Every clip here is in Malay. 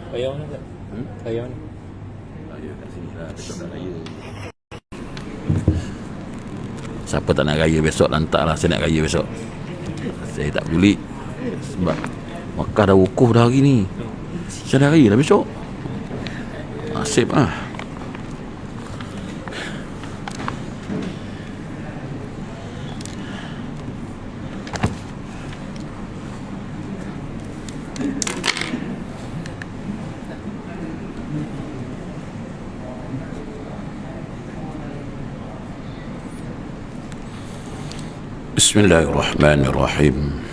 Raya mana tak? Raya mana? Raya kat sini lah, besok nak raya. Siapa tak nak raya besok, lantaklah saya nak raya besok. Saya tak peduli. Sebab Makkah dah wukuf dah hari ni. Saya dah raya dah besok. Nasib lah. Bismillahirrahmanirrahim.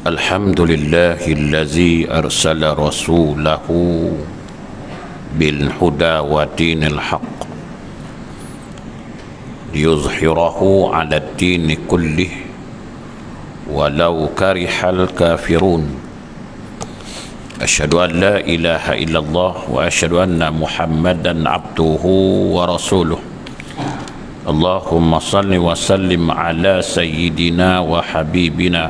Alhamdulillahillazi arsala rasulahu bil huda wa dinil haqq liyuzhirahu 'ala ad-din kullih walau karihal kafirun. Asyhadu an la ilaha illallah wa asyhadu anna Muhammadan abduhu wa rasuluh. Allahumma salli wa sallim ala sayyidina wa habibina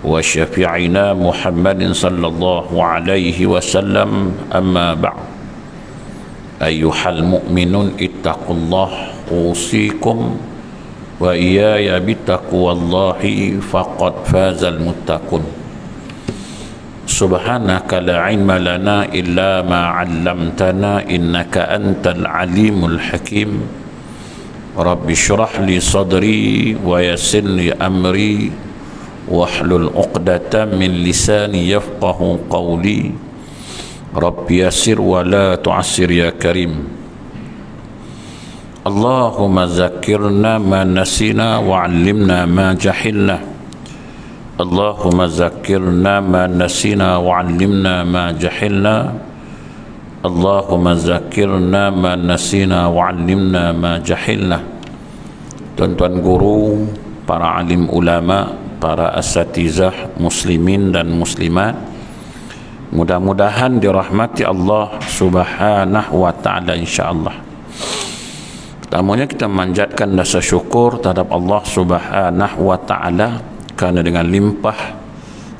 wa syafi'ina Muhammadin sallallahu alaihi wasallam. Amma ba'd. Ayyuhal mu'minun ittaqullah usikum wa iyaya bittaqwallahi faqad fazal muttaqun. Subhanaka la ilma lana illa ma 'allamtana innaka antal alimul hakim. Rabbi syrah li sadri wa yassir li amri wahlul 'uqdatam min lisani yafqahu qawli. Rabbi yassir wa la tu'assir ya karim. Allahumma zakkirna ma nasina wa 'allimna ma jahilna. Allahumma zakkirna ma nasina wa 'allimna ma jahilna. Allahumma zakkirna ma nasina wa 'allimna ma jahilna. Tuan-tuan guru, para alim ulama, para asatizah muslimin dan muslimat, mudah-mudahan dirahmati Allah subhanahu wa ta'ala insyaAllah. Pertamanya kita memanjatkan rasa syukur terhadap Allah subhanahu wa ta'ala kerana dengan limpah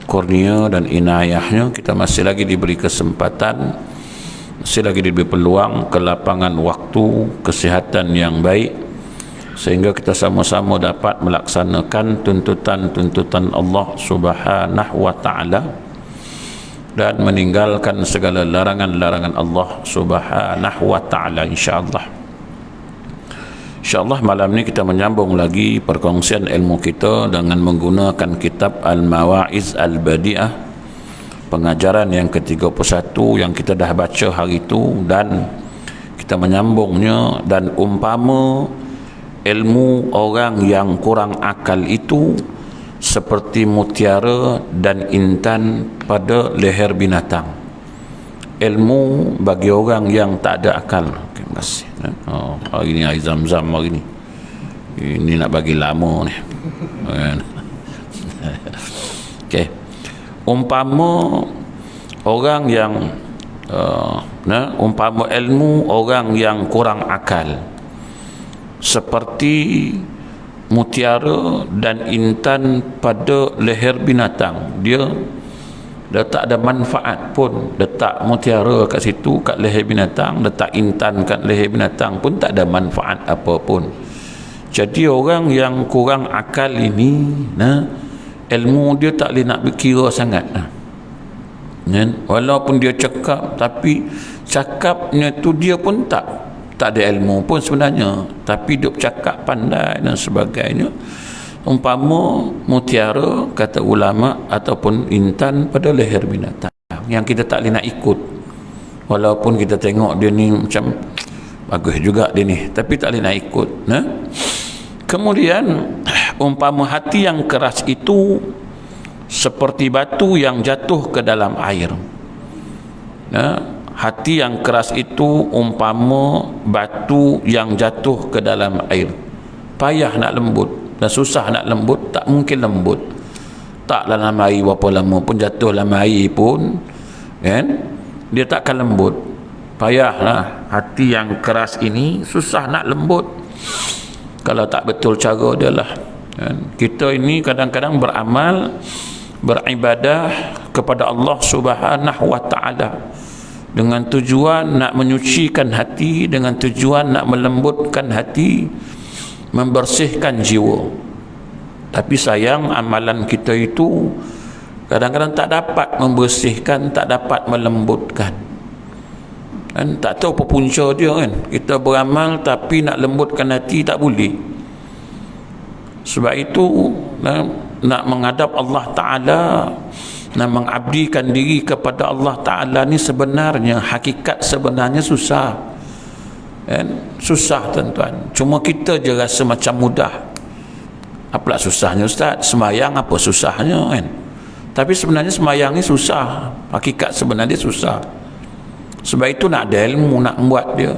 kurnia dan inayahnya kita masih lagi diberi kesempatan, masih lagi diberi peluang, kelapangan waktu, kesihatan yang baik, sehingga kita sama-sama dapat melaksanakan tuntutan-tuntutan Allah subhanahu wa ta'ala dan meninggalkan segala larangan-larangan Allah subhanahu wa ta'ala insyaAllah. InsyaAllah malam ni kita menyambung lagi perkongsian ilmu kita dengan menggunakan kitab Al-Mawa'iz Al-Badi'ah, pengajaran yang ke-31 yang kita dah baca hari itu, dan kita menyambungnya. Dan umpama ilmu orang yang kurang akal itu seperti mutiara dan intan pada leher binatang. Ilmu bagi orang yang tak ada akal. Okay, terima kasih. Hari ni hari Zam-Zam hari ni. Ini nak bagi lama ni. Okey. Umpama orang yang umpama ilmu orang yang kurang akal seperti mutiara dan intan pada leher binatang. Dia tak ada manfaat pun. Letak mutiara kat situ, kat leher binatang, letak intan kat leher binatang pun tak ada manfaat apa pun. Jadi orang yang kurang akal ini, ilmu dia tak boleh nak berkira sangat. Walaupun dia cakap, tapi cakapnya tu dia pun tak ada ilmu pun sebenarnya, tapi dia bercakap pandai dan sebagainya. Umpama mutiara, kata ulama, ataupun intan pada leher binatang yang kita tak boleh nak ikut, walaupun kita tengok dia ni macam bagus juga dia ni, tapi tak boleh nak ikut. Kemudian umpama hati yang keras itu seperti batu yang jatuh ke dalam air. Hati yang keras itu umpama batu yang jatuh ke dalam air. Payah nak lembut dan susah nak lembut, tak mungkin lembut. Tak dalam air berapa lama pun, jatuh dalam air pun, kan, dia takkan lembut. Payahlah. Hati yang keras ini susah nak lembut kalau tak betul cara dia lah. Kita ini kadang-kadang beramal beribadah kepada Allah Subhanahu wa taala dengan tujuan nak menyucikan hati, dengan tujuan nak melembutkan hati, membersihkan jiwa. Tapi sayang amalan kita itu kadang-kadang tak dapat membersihkan, tak dapat melembutkan. Kan tak tahu apa punca dia kan. Kita beramal tapi nak lembutkan hati tak boleh. Sebab itu nak menghadap Allah Ta'ala, nak mengabdikan diri kepada Allah Ta'ala ni sebenarnya, hakikat sebenarnya susah kan? Susah tuan-tuan. Cuma kita je rasa macam mudah. Apalah susahnya Ustaz? Semayang apa susahnya kan? Tapi sebenarnya semayang ni susah. Hakikat sebenarnya susah. Sebab itu nak ada ilmu nak buat dia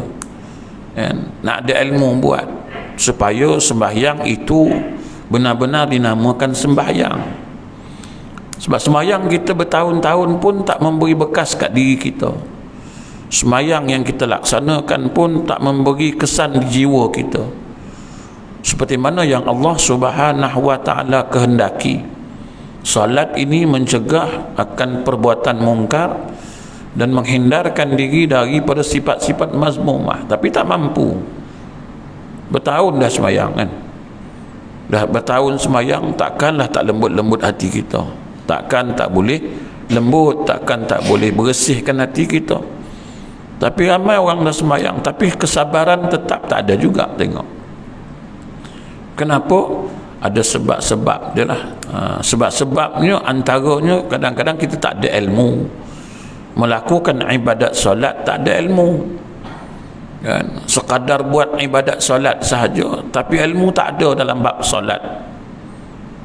kan? Nak ada ilmu buat supaya sembahyang itu benar-benar dinamakan sembahyang. Sebab sembahyang kita bertahun-tahun pun tak memberi bekas kat diri kita. Sembahyang yang kita laksanakan pun tak memberi kesan di jiwa kita seperti mana yang Allah Subhanahu wa taala kehendaki. Salat ini mencegah akan perbuatan mungkar dan menghindarkan diri daripada sifat-sifat mazmumah, tapi tak mampu. Bertahun dah sembahyang kan, dah bertahun sembahyang, takkanlah tak lembut-lembut hati kita, takkan tak boleh lembut, takkan tak boleh bersihkan hati kita. Tapi ramai orang dah sembahyang tapi kesabaran tetap tak ada juga. Tengok kenapa? Ada sebab-sebab dia lah. Sebab-sebabnya antaranya kadang-kadang kita tak ada ilmu melakukan ibadat solat, tak ada ilmu kan? Sekadar buat ibadat solat sahaja tapi ilmu tak ada dalam bab solat.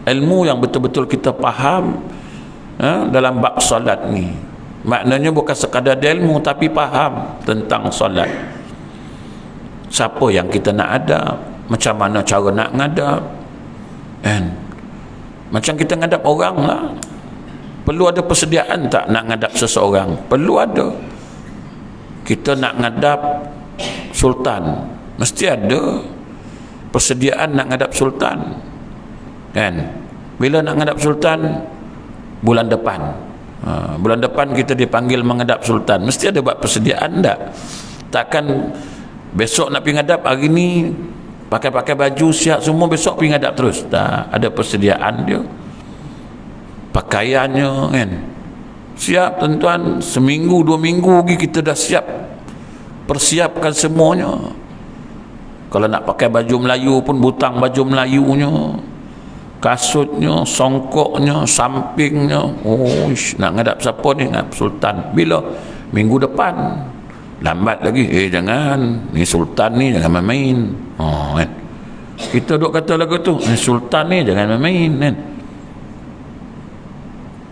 Ilmu yang betul-betul kita faham dalam bab solat ni, maknanya bukan sekadar ilmu tapi faham tentang solat. Siapa yang kita nak adab, macam mana cara nak ngadap kan? Macam kita ngadap orang lah, perlu ada persediaan tak nak ngadap seseorang? Perlu ada. Kita nak ngadap sultan, mesti ada persediaan nak ngadap sultan kan? Bila nak ngadap sultan? Bulan depan. Bulan depan kita dipanggil menghadap sultan, mesti ada buat persediaan tak? Takkan besok nak pergi ngadap, hari ni pakai baju siap semua, besok pergi ngadap terus. Tak, ada persediaan dia, pakaiannya kan, siap tuan-tuan. Seminggu 2 minggu lagi kita dah siap, persiapkan semuanya. Kalau nak pakai baju Melayu pun butang baju Melayunya, kasutnya, songkoknya, sampingnya. Oh, nak ngadap siapa ni? Ngadap sultan. Bila? Minggu depan. Lambat lagi. Jangan, ni sultan ni jangan main-main. Kan? Kita duk kata lagu tu, ni sultan ni jangan main-main kan?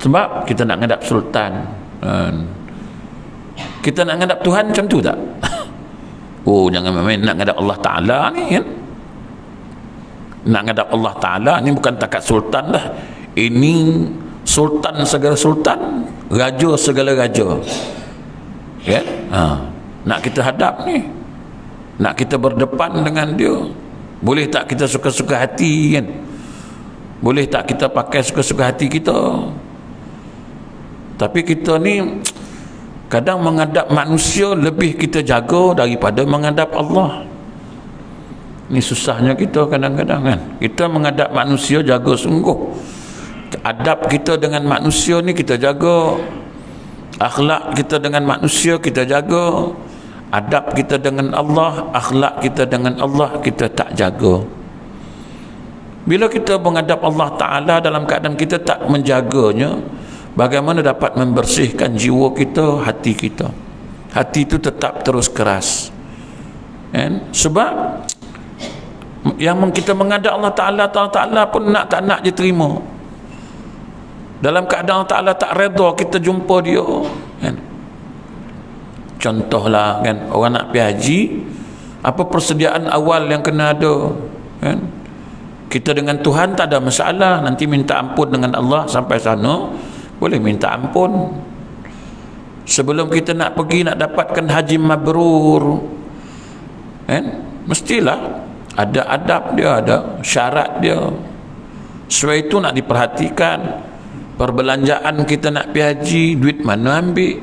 Sebab kita nak ngadap sultan. Kita nak ngadap Tuhan macam tu tak? Oh, jangan main-main. Nak ngadap Allah Ta'ala ni kan? Nak ngadap Allah Ta'ala ni bukan takat sultan lah. Ini sultan segala sultan, raja segala raja kan? Nak kita hadap ni, nak kita berdepan dengan dia, boleh tak kita suka-suka hati kan? Boleh tak kita pakai suka-suka hati kita? Tapi kita ni kadang menghadap manusia lebih kita jaga daripada menghadap Allah. Ni susahnya kita kadang-kadang kan. Kita menghadap manusia jaga sungguh. Adab kita dengan manusia ni kita jaga. Akhlak kita dengan manusia kita jaga. Adab kita dengan Allah, akhlak kita dengan Allah kita tak jaga. Bila kita menghadap Allah Ta'ala dalam keadaan kita tak menjaganya, bagaimana dapat membersihkan jiwa kita, hati kita? Hati itu tetap terus keras kan? Sebab yang kita menghadap Allah Ta'ala, Allah Ta'ala pun nak tak nak je terima. Dalam keadaan Allah Ta'ala tak redha kita jumpa dia kan? Contohlah kan, orang nak pergi haji, apa persediaan awal yang kena ada kan? Kita dengan Tuhan tak ada masalah, nanti minta ampun dengan Allah sampai sana boleh minta ampun. Sebelum kita nak pergi nak dapatkan haji mabrur kan, mestilah ada adab dia, ada syarat dia. Sebab itu nak diperhatikan. perbelanjaan kita nak pergi haji, duit mana ambil?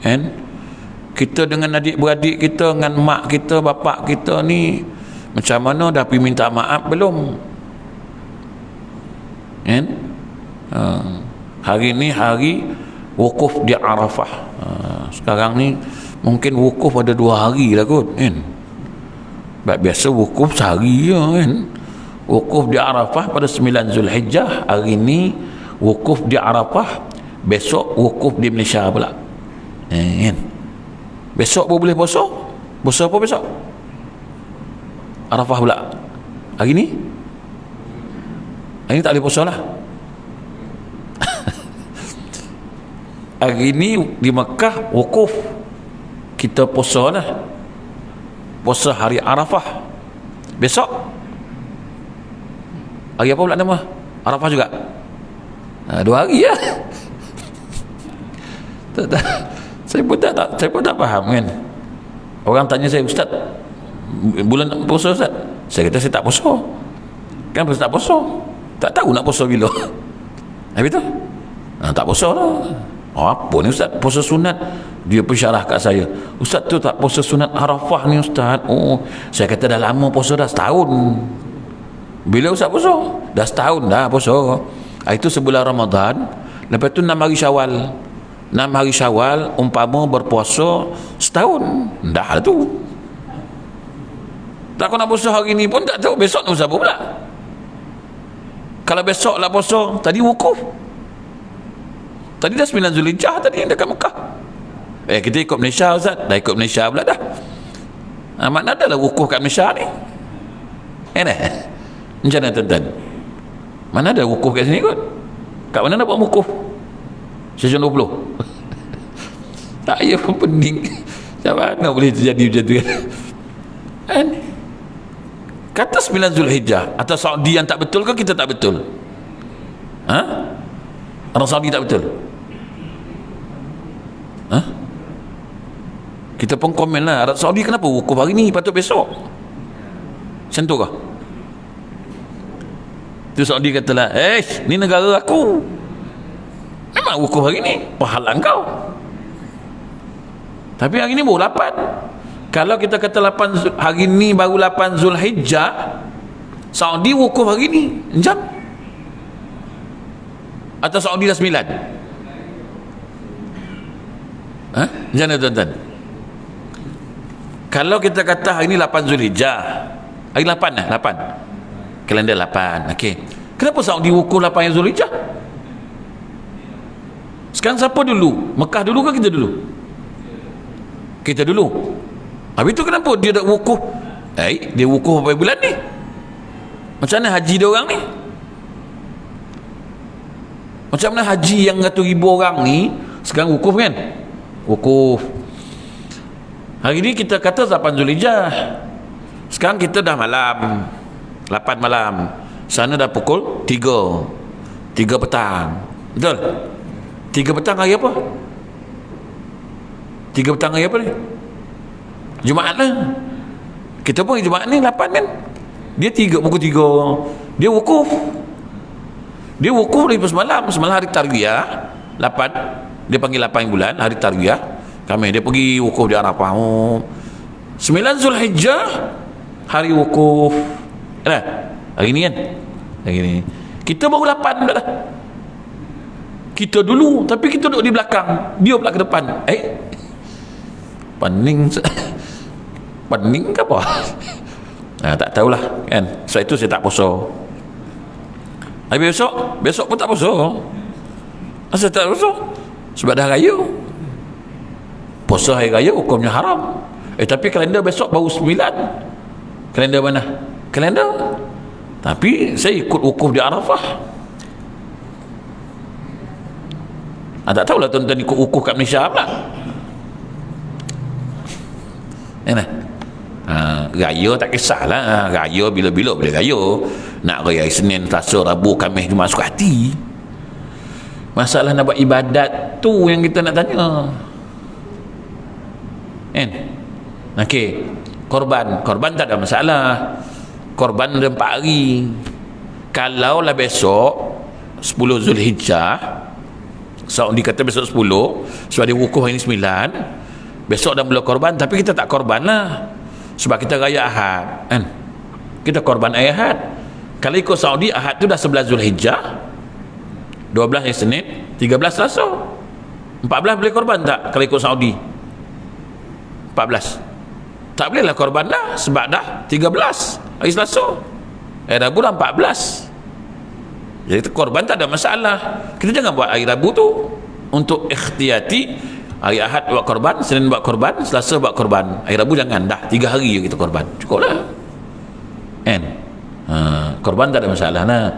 Kan? Kita dengan adik-beradik kita, dengan mak kita, bapak kita ni macam mana, dah pergi minta maaf belum? Kan? Hari ni hari wukuf di Arafah. Sekarang ni mungkin wukuf ada 2 hari lah kot, kan? Biasa wukuf sehari je, kan? Wukuf di Arafah pada 9 Zulhijjah. Hari ni wukuf di Arafah, besok wukuf di Malaysia pula, kan? Besok pun boleh puasa. Puasa apa besok? Arafah pula. Hari ni tak boleh puasa lah. Hari ni di Mekah wukuf, kita puasa lah, puasa hari Arafah. Besok hari apa pula nama? Arafah juga. 2 hari lah. Saya pun tak faham, kan? Orang tanya saya, Ustaz, bulan puasa Ustaz? Saya kata saya tak puasa. Kan tak puasa, tak tahu nak puasa bila. Habis tu tak puasa lah. Apa ni Ustaz, puasa sunat? Dia pensyarah kat saya, Ustaz tu tak puasa sunat Arafah ni Ustaz. Saya kata dah lama puasa, dah setahun. Bila Ustaz puasa? Dah setahun dah puasa. Itu sebulan Ramadan, lepas tu 6 hari Syawal. 6 hari Syawal umpama berpuasa setahun, dah lah tu. Tak, aku nak puasa hari ni pun tak tahu besok nak puasa apa pula. Kalau besok lah puasa, tadi wukuf, tadi dah 9 Zulhijjah tadi dekat Mekah. Kita ikut Malaysia Ustaz, dah ikut Malaysia pula dah. Makna adalah wukuf kat Malaysia ni, macam mana tuan-tuan? Mana ada wukuf kat sini kot? Kat mana nak buat wukuf? Sejam 20. Tak payah pun pening. Macam mana boleh terjadi macam tu, kan? Kata 9 Zulhijjah, atau Saudi yang tak betul ke kita tak betul? Orang Saudi tak betul? Kita pun komen lah, Arab Saudi kenapa wukuf hari ni patut besok? Macam tu kah? Tu Saudi katalah, ni negara aku, memang wukuf hari ni, pahala kau. Tapi hari ni baru 8. Kalau kita kata 8 hari ni baru 8 Zulhijjah, Saudi wukuf hari ni jam, atau Saudi dah 9? Macam mana tuan-tuan? Kalau kita kata hari ni 8 Zulhijjah, hari 8 lah, 8 kalender 8, okey. Kenapa Saudi wukuf 8 Zulhijjah? Sekarang siapa dulu? Mekah dulu ke kita dulu? Kita dulu. Habis tu kenapa dia tak wukuf? Dia wukuf berapa bulan ni? Macam mana haji dia orang ni? Macam mana haji yang ratus ribu orang ni sekarang wukuf, kan? Wukuf. Hari ni kita kata 8 Zulhijjah. Sekarang kita dah malam 8 malam. Sana dah pukul 3 petang. Betul? 3 petang hari apa? 3 petang hari apa ni? Jumaat lah. Kita pun Jumaat ni 8 kan? Dia pukul 3 dia wukuf. Dia wukuf dari semalam hari Tarwiyah 8. Dia panggil 8 bulan hari Tarwiyah. Dia pergi wukuf di Arafah. 9 Zulhijjah hari wukuf. Hari ni kan? Hari ni kita baru 8 dah. Kita dulu, tapi kita duduk di belakang, dia pula ke depan. Pening ke apa? Tak tahulah, kan? Sebab itu saya tak puasa. Habis besok pun tak puasa. Asal tak puasa? Sebab dah raya. Puasa hari raya hukumnya haram. Tapi kalender besok baru 9. Kalender mana? Kalender. Tapi saya ikut wukuf di Arafah. Tak tahulah tuan-tuan ikut wukuf kat Malaysia pula. Raya tak kisahlah. Raya bila-bila boleh raya. Nak raya Isnin, Selasa, Rabu, Khamis, Jumaat, suka hati. Masalah nak buat ibadat tu yang kita nak tanya. Okey, korban tak ada masalah. Korban ada 4 hari. Kalau lah besok 10 Zulhijjah, Saudi kata besok 10, sebab dia wukuf hari ni 9, besok dah mula korban, tapi kita tak korban lah sebab kita raya Ahad kan, kita korban hari Ahad. Kalau ikut Saudi, Ahad tu dah 11 Zulhijjah, 12 hari Senin, 13 Selasa, 14 boleh korban tak kalau ikut Saudi? 14 tak boleh lah korban dah sebab dah 13 hari Selasa, Rabu dah 14. Jadi korban tak ada masalah. Kita jangan buat hari Rabu tu untuk ikhtiyati, hari Ahad buat korban, Senin buat korban, Selasa buat korban, hari Rabu jangan, dah 3 hari je kita korban, cukup lah kan. Korban tak ada masalah lah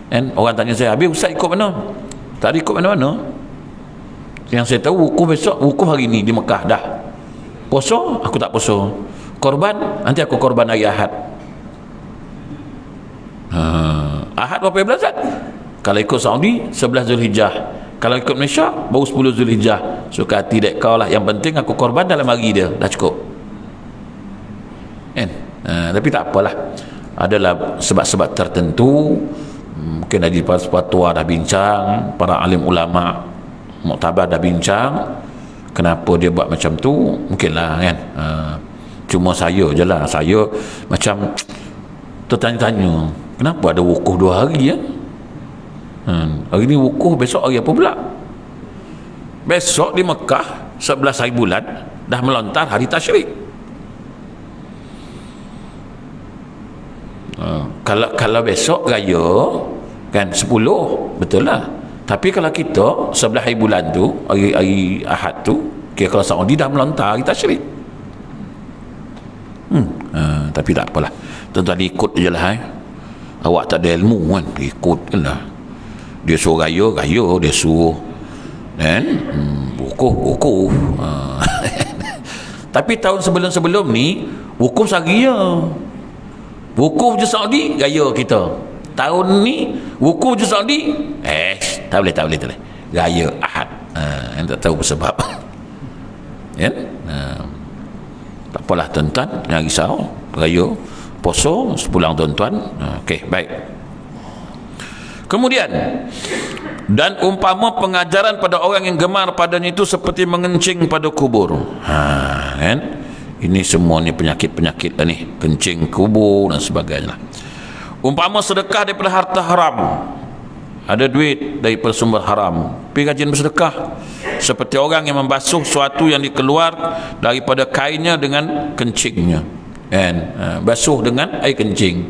kan. Orang tanya saya, habis Ustaz ikut mana? Tak ada ikut mana-mana. Yang saya tahu wukuf besok, wukuf hari ni di Mekah dah. Puasa, aku tak puasa. Korban, nanti aku korban hari Ahad. Ahad berapa bulan? Kalau ikut Saudi 11 Zulhijjah, kalau ikut Malaysia baru 10 Zulhijjah. Suka hati dek kau lah, yang penting aku korban dalam hari dia, dah cukup kan. Tapi tak apalah, adalah sebab-sebab tertentu. Mungkin ada para tua dah bincang, para alim ulama muktabar dah bincang kenapa dia buat macam tu, mungkinlah kan. Cuma saya je lah, saya macam tertanya-tanya, kenapa ada wukuf 2 hari ya? Hari ni wukuf, besok hari apa pula? Besok di Mekah 11 hari bulan dah melontar hari tasyrik. Kalau besok raya kan 10, betul lah. Tapi kalau kita 11 hari bulan tu, hari Ahad tu, kira kalau Saudi dah melontar hari tasyrik. Tapi tak apalah, tuan-tuan ikut je lah. Awak tak ada ilmu kan, ikut je lah. Dia suruh raya, dia suruh kan, wukuf. Tapi tahun sebelum-sebelum ni wukuf sehari je, wukuf je Saudi, raya kita. Tahun ni wukuf je Saudi, tak boleh, raya Ahad. Tak tahu sebab kan. Tak apalah tuan-tuan, jangan risau, raya poso sepulang tuan-tuan. Okey, baik. Kemudian, dan umpama pengajaran pada orang yang gemar padanya itu seperti mengencing pada kubur. Kan? Ini semua ni penyakit-penyakit dah ni, kencing kubur dan sebagainya. Umpama sedekah daripada harta haram, ada duit daripada sumber haram, pergi rajin bersedekah, seperti orang yang membasuh sesuatu yang dikeluar daripada kainnya dengan kencingnya kan. Basuh dengan air kencing,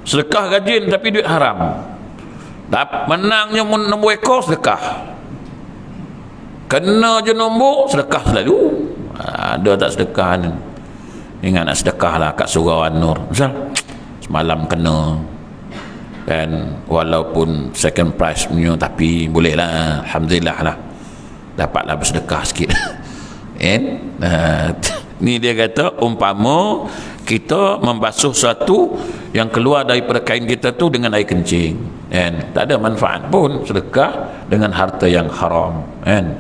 sedekah rajin tapi duit haram. Menangnya nombor ekor, sedekah. Kena je nombor, sedekah selalu. Ada tak sedekah ni? Ingat nak sedekah lah kat Surau An-Nur misal, semalam kena kan, walaupun second prize punya, tapi boleh lah, alhamdulillah lah, dapatlah bersedekah sikit kan. Ni dia kata umpama kita membasuh sesuatu yang keluar daripada kain kita tu dengan air kencing kan, tak ada manfaat pun sedekah dengan harta yang haram kan.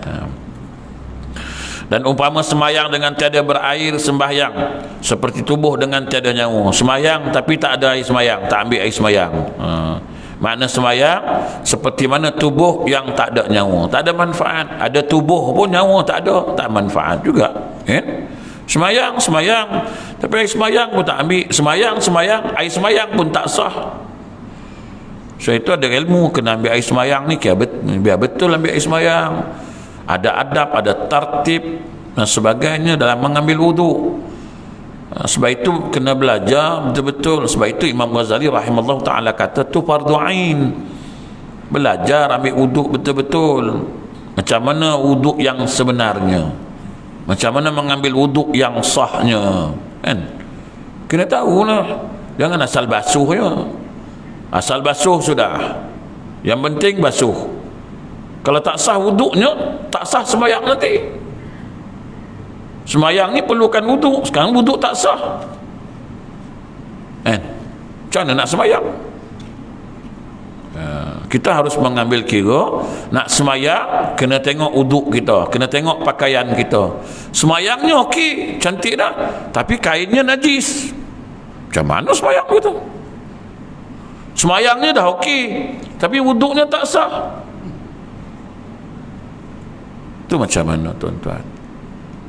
Dan umpama semayang dengan tiada berair sembahyang, seperti tubuh dengan tiada nyawa. Semayang tapi tak ada air semayang, tak ambil air semayang. Makna semayang seperti mana tubuh yang tak ada nyawa, tak ada manfaat. Ada tubuh pun nyawa tak ada, tak manfaat juga kan. Semayang tapi air semayang pun tak ambil. Semayang air semayang pun tak sah. So itu ada ilmu, kena ambil air semayang ni biar betul ambil air semayang. Ada adab, ada tartib dan sebagainya dalam mengambil wuduk. Sebab itu kena belajar betul-betul. Sebab itu Imam Ghazali rahimahullah ta'ala kata tu fardu ain, belajar ambil wuduk betul-betul. Macam mana wuduk yang sebenarnya, macam mana mengambil wuduk yang sahnya kan. Kena tahu lah, jangan asal basuh je. Asal basuh sudah, yang penting basuh. Kalau tak sah wuduknya, tak sah sembahyang nanti. Sembahyang ni perlukan wuduk, sekarang wuduk tak sah kan, macam mana nak sembahyang? Kita harus mengambil kira, nak sembahyang kena tengok wuduk kita, kena tengok pakaian kita. Sembahyangnya okey, cantik dah, tapi kainnya najis, macam mana sembahyang begitu? Sembahyangnya dah okey, tapi wuduknya tak sah. Itu macam mana tuan-tuan?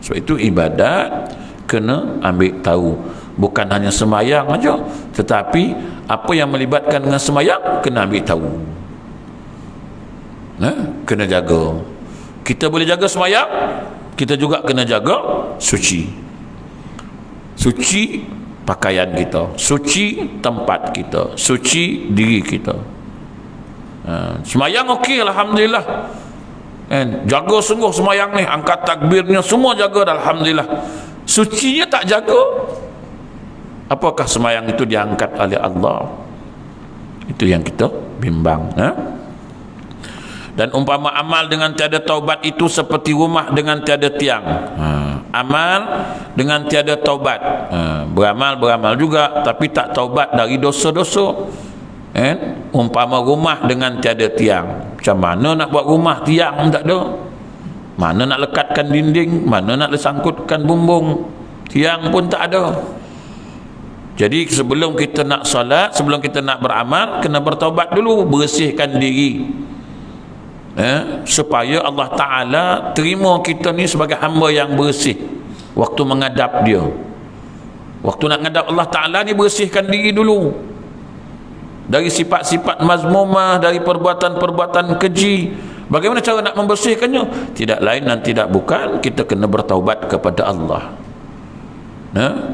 Sebab itu ibadat kena ambil tahu, bukan hanya sembahyang aja, tetapi apa yang melibatkan dengan sembahyang kena ambil tahu. Kena jaga. Kita boleh jaga sembahyang, kita juga kena jaga suci. Suci pakaian kita, suci tempat kita, suci diri kita. Sembahyang okey, alhamdulillah. Jaga sungguh sembahyang ni, angkat takbirnya semua jaga, alhamdulillah. Sucinya tak jaga, apakah sembahyang itu diangkat oleh Allah? Itu yang kita bimbang. Dan umpama amal dengan tiada taubat itu seperti rumah dengan tiada tiang. Amal dengan tiada taubat, beramal juga tapi tak taubat dari dosa-dosa. Umpama rumah dengan tiada tiang. Macam mana nak buat rumah tiang tak ada? Mana nak lekatkan dinding, mana nak sangkutkan bumbung, tiang pun tak ada. Jadi sebelum kita nak solat, sebelum kita nak beramal, kena bertaubat dulu, bersihkan diri, supaya Allah Ta'ala terima kita ni sebagai hamba yang bersih waktu menghadap dia. Waktu nak menghadap Allah Ta'ala ni, bersihkan diri dulu dari sifat-sifat mazmumah, dari perbuatan-perbuatan keji. Bagaimana cara nak membersihkannya? Tidak lain dan tidak bukan, kita kena bertaubat kepada Allah.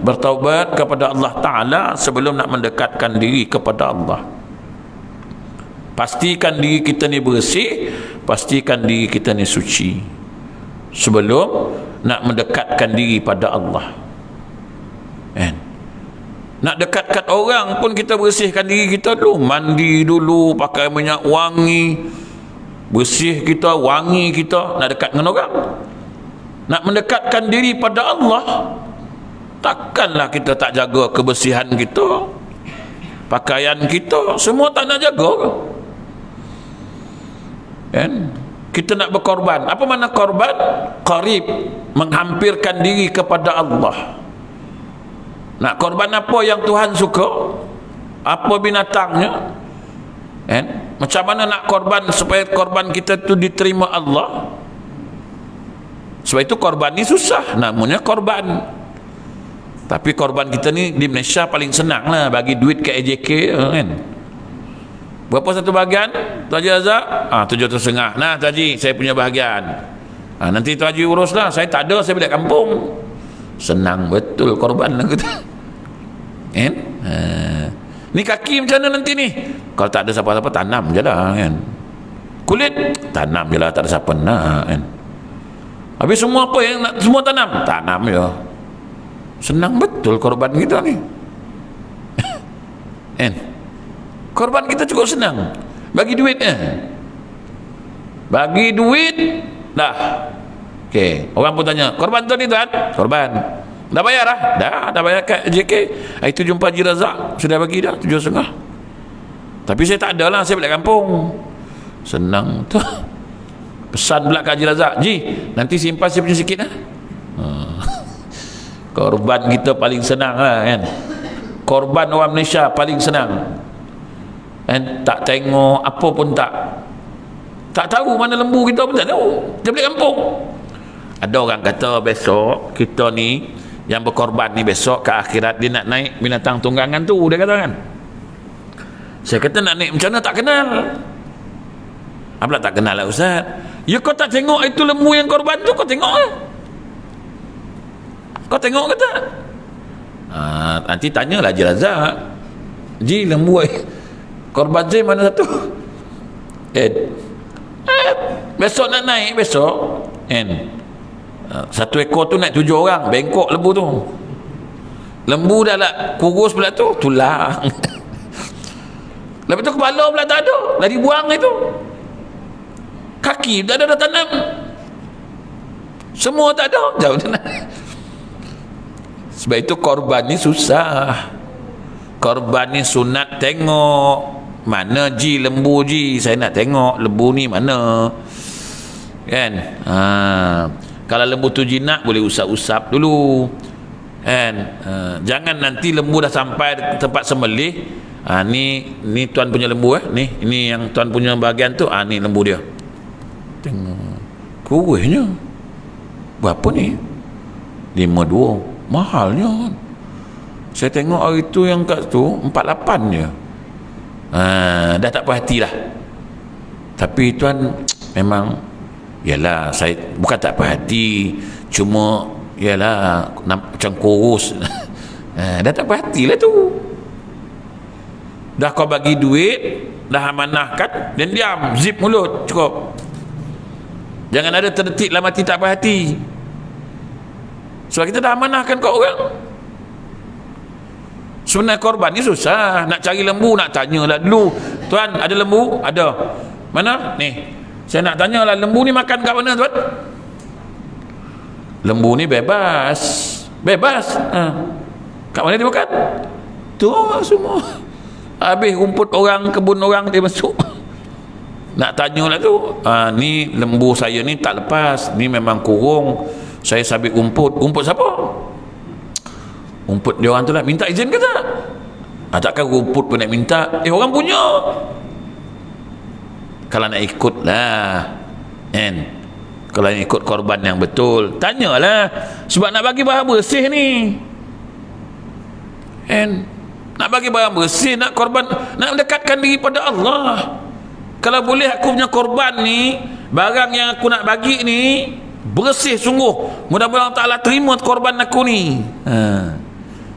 Bertaubat kepada Allah Ta'ala sebelum nak mendekatkan diri kepada Allah. Pastikan diri kita ni bersih, pastikan diri kita ni suci sebelum nak mendekatkan diri pada Allah. Nak dekatkan orang pun kita bersihkan diri kita dulu, mandi dulu, pakai minyak wangi, bersih kita, wangi kita, nak dekat dengan orang. Nak mendekatkan diri pada Allah, takkanlah kita tak jaga kebersihan kita, pakaian kita, semua tak nak jaga. Kita nak berkorban. Apa makna korban? Qarib, menghampirkan diri kepada Allah. Nak korban apa yang Tuhan suka? Apa binatangnya? Macam mana nak korban supaya korban kita itu diterima Allah? Sebab itu korban ni susah, namanya korban. Tapi korban kita ni di Malaysia paling senang lah, bagi duit ke AJK kan. Berapa satu bahagian Tu Haji Razak? 7,500. Nah Tu Haji, saya punya bahagian. Nanti Tu Haji uruslah, saya tak ada, saya balik kampung. Senang betul korban lah kita. Ni kaki macam mana nanti ni? Kalau tak ada siapa-siapa, tanam je lah kan. Kulit tanam je lah, tak ada siapa nak kan. Habis semua apa yang nak, semua tanam je. Senang betul korban kita ni. Korban kita cukup senang. Bagi duitnya, bagi duit dah. Okey, orang pun tanya, korban tu ni tuan? Korban dah bayar lah? Dah bayar kat JK. Itu jumpa Haji Razak, sudah bagi dah 7,500. Tapi saya tak ada lah, saya balik kampung. Senang tu. Pesan pula kat Haji Razak, Ji, nanti simpan saya punya sikit lah. Korban kita paling senang lah kan. Korban orang Malaysia paling senang. Tak tengok apa pun tak tahu mana lembu kita pun tak tahu. Dia balik kampung. Ada orang kata besok kita ni yang berkorban ni, besok ke akhirat dia nak naik binatang tunggangan tu, dia kata kan. Saya kata nak naik macam mana, tak kenal. Apa tak kenal lah Ustaz? Ya kau tak tengok itu lembu yang korban tu, kau tengok lah. Kau tengok ke tak? Nanti tanyalah Haji Razak, Ji, lembu korban saya mana satu? Besok nak naik, besok satu ekor tu naik 7 orang, bengkok lembu tu. Lembu dah lah kurus pula tu, tulang. Lepas tu kepala pula tak ada, dah dibuang itu. Kaki dah ada, dah tanam. Semua tak ada, jauh tanam. Sebab itu korban ni susah. Korban ni sunat tengok mana Ji lembu, Ji saya nak tengok lembu ni mana kan. Kalau lembu tu jinak boleh usap-usap dulu kan. Jangan nanti lembu dah sampai tempat sembelih Ni tuan punya lembu ni yang tuan punya bahagian tu, ni lembu dia. Tengok kuihnya berapa ni? 52. Mahalnya kan. Saya tengok hari tu yang kat tu 48 je. Dah tak puas hati lah. Tapi tuan memang, yalah, saya bukan tak puas hati, cuma yalah macam kurus. Dah tak puas hati lah tu. Dah kau bagi duit, dah amanahkan, dan diam, zip mulut, cukup. Jangan ada terdetik dalam hati tak puas hati. Sebab kita dah amanahkan kat orang. Sebenarnya korban ni susah. Nak cari lembu, nak tanyalah dulu, tuan ada lembu? Ada. Mana? Ni. Saya nak tanyalah, lembu ni makan kat mana tuan? Lembu ni bebas. Kat mana dia makan? Tu semua. Habis rumput orang, kebun orang dia masuk. Nak tanyalah tu. Ni lembu saya ni tak lepas, ni memang kurung, saya sabit rumput. Rumput siapa? Rumput dia orang tu lah. Minta izin ke tak? Takkan rumput pun nak minta? Orang punya. Kalau nak ikut lah kan, kalau nak ikut korban yang betul, tanyalah. Sebab nak bagi barang bersih ni kan, nak bagi barang bersih, nak korban, nak mendekatkan diri pada Allah. Kalau boleh aku punya korban ni, barang yang aku nak bagi ni bersih sungguh, mudah-mudahan Allah Ta'ala terima korban aku ni.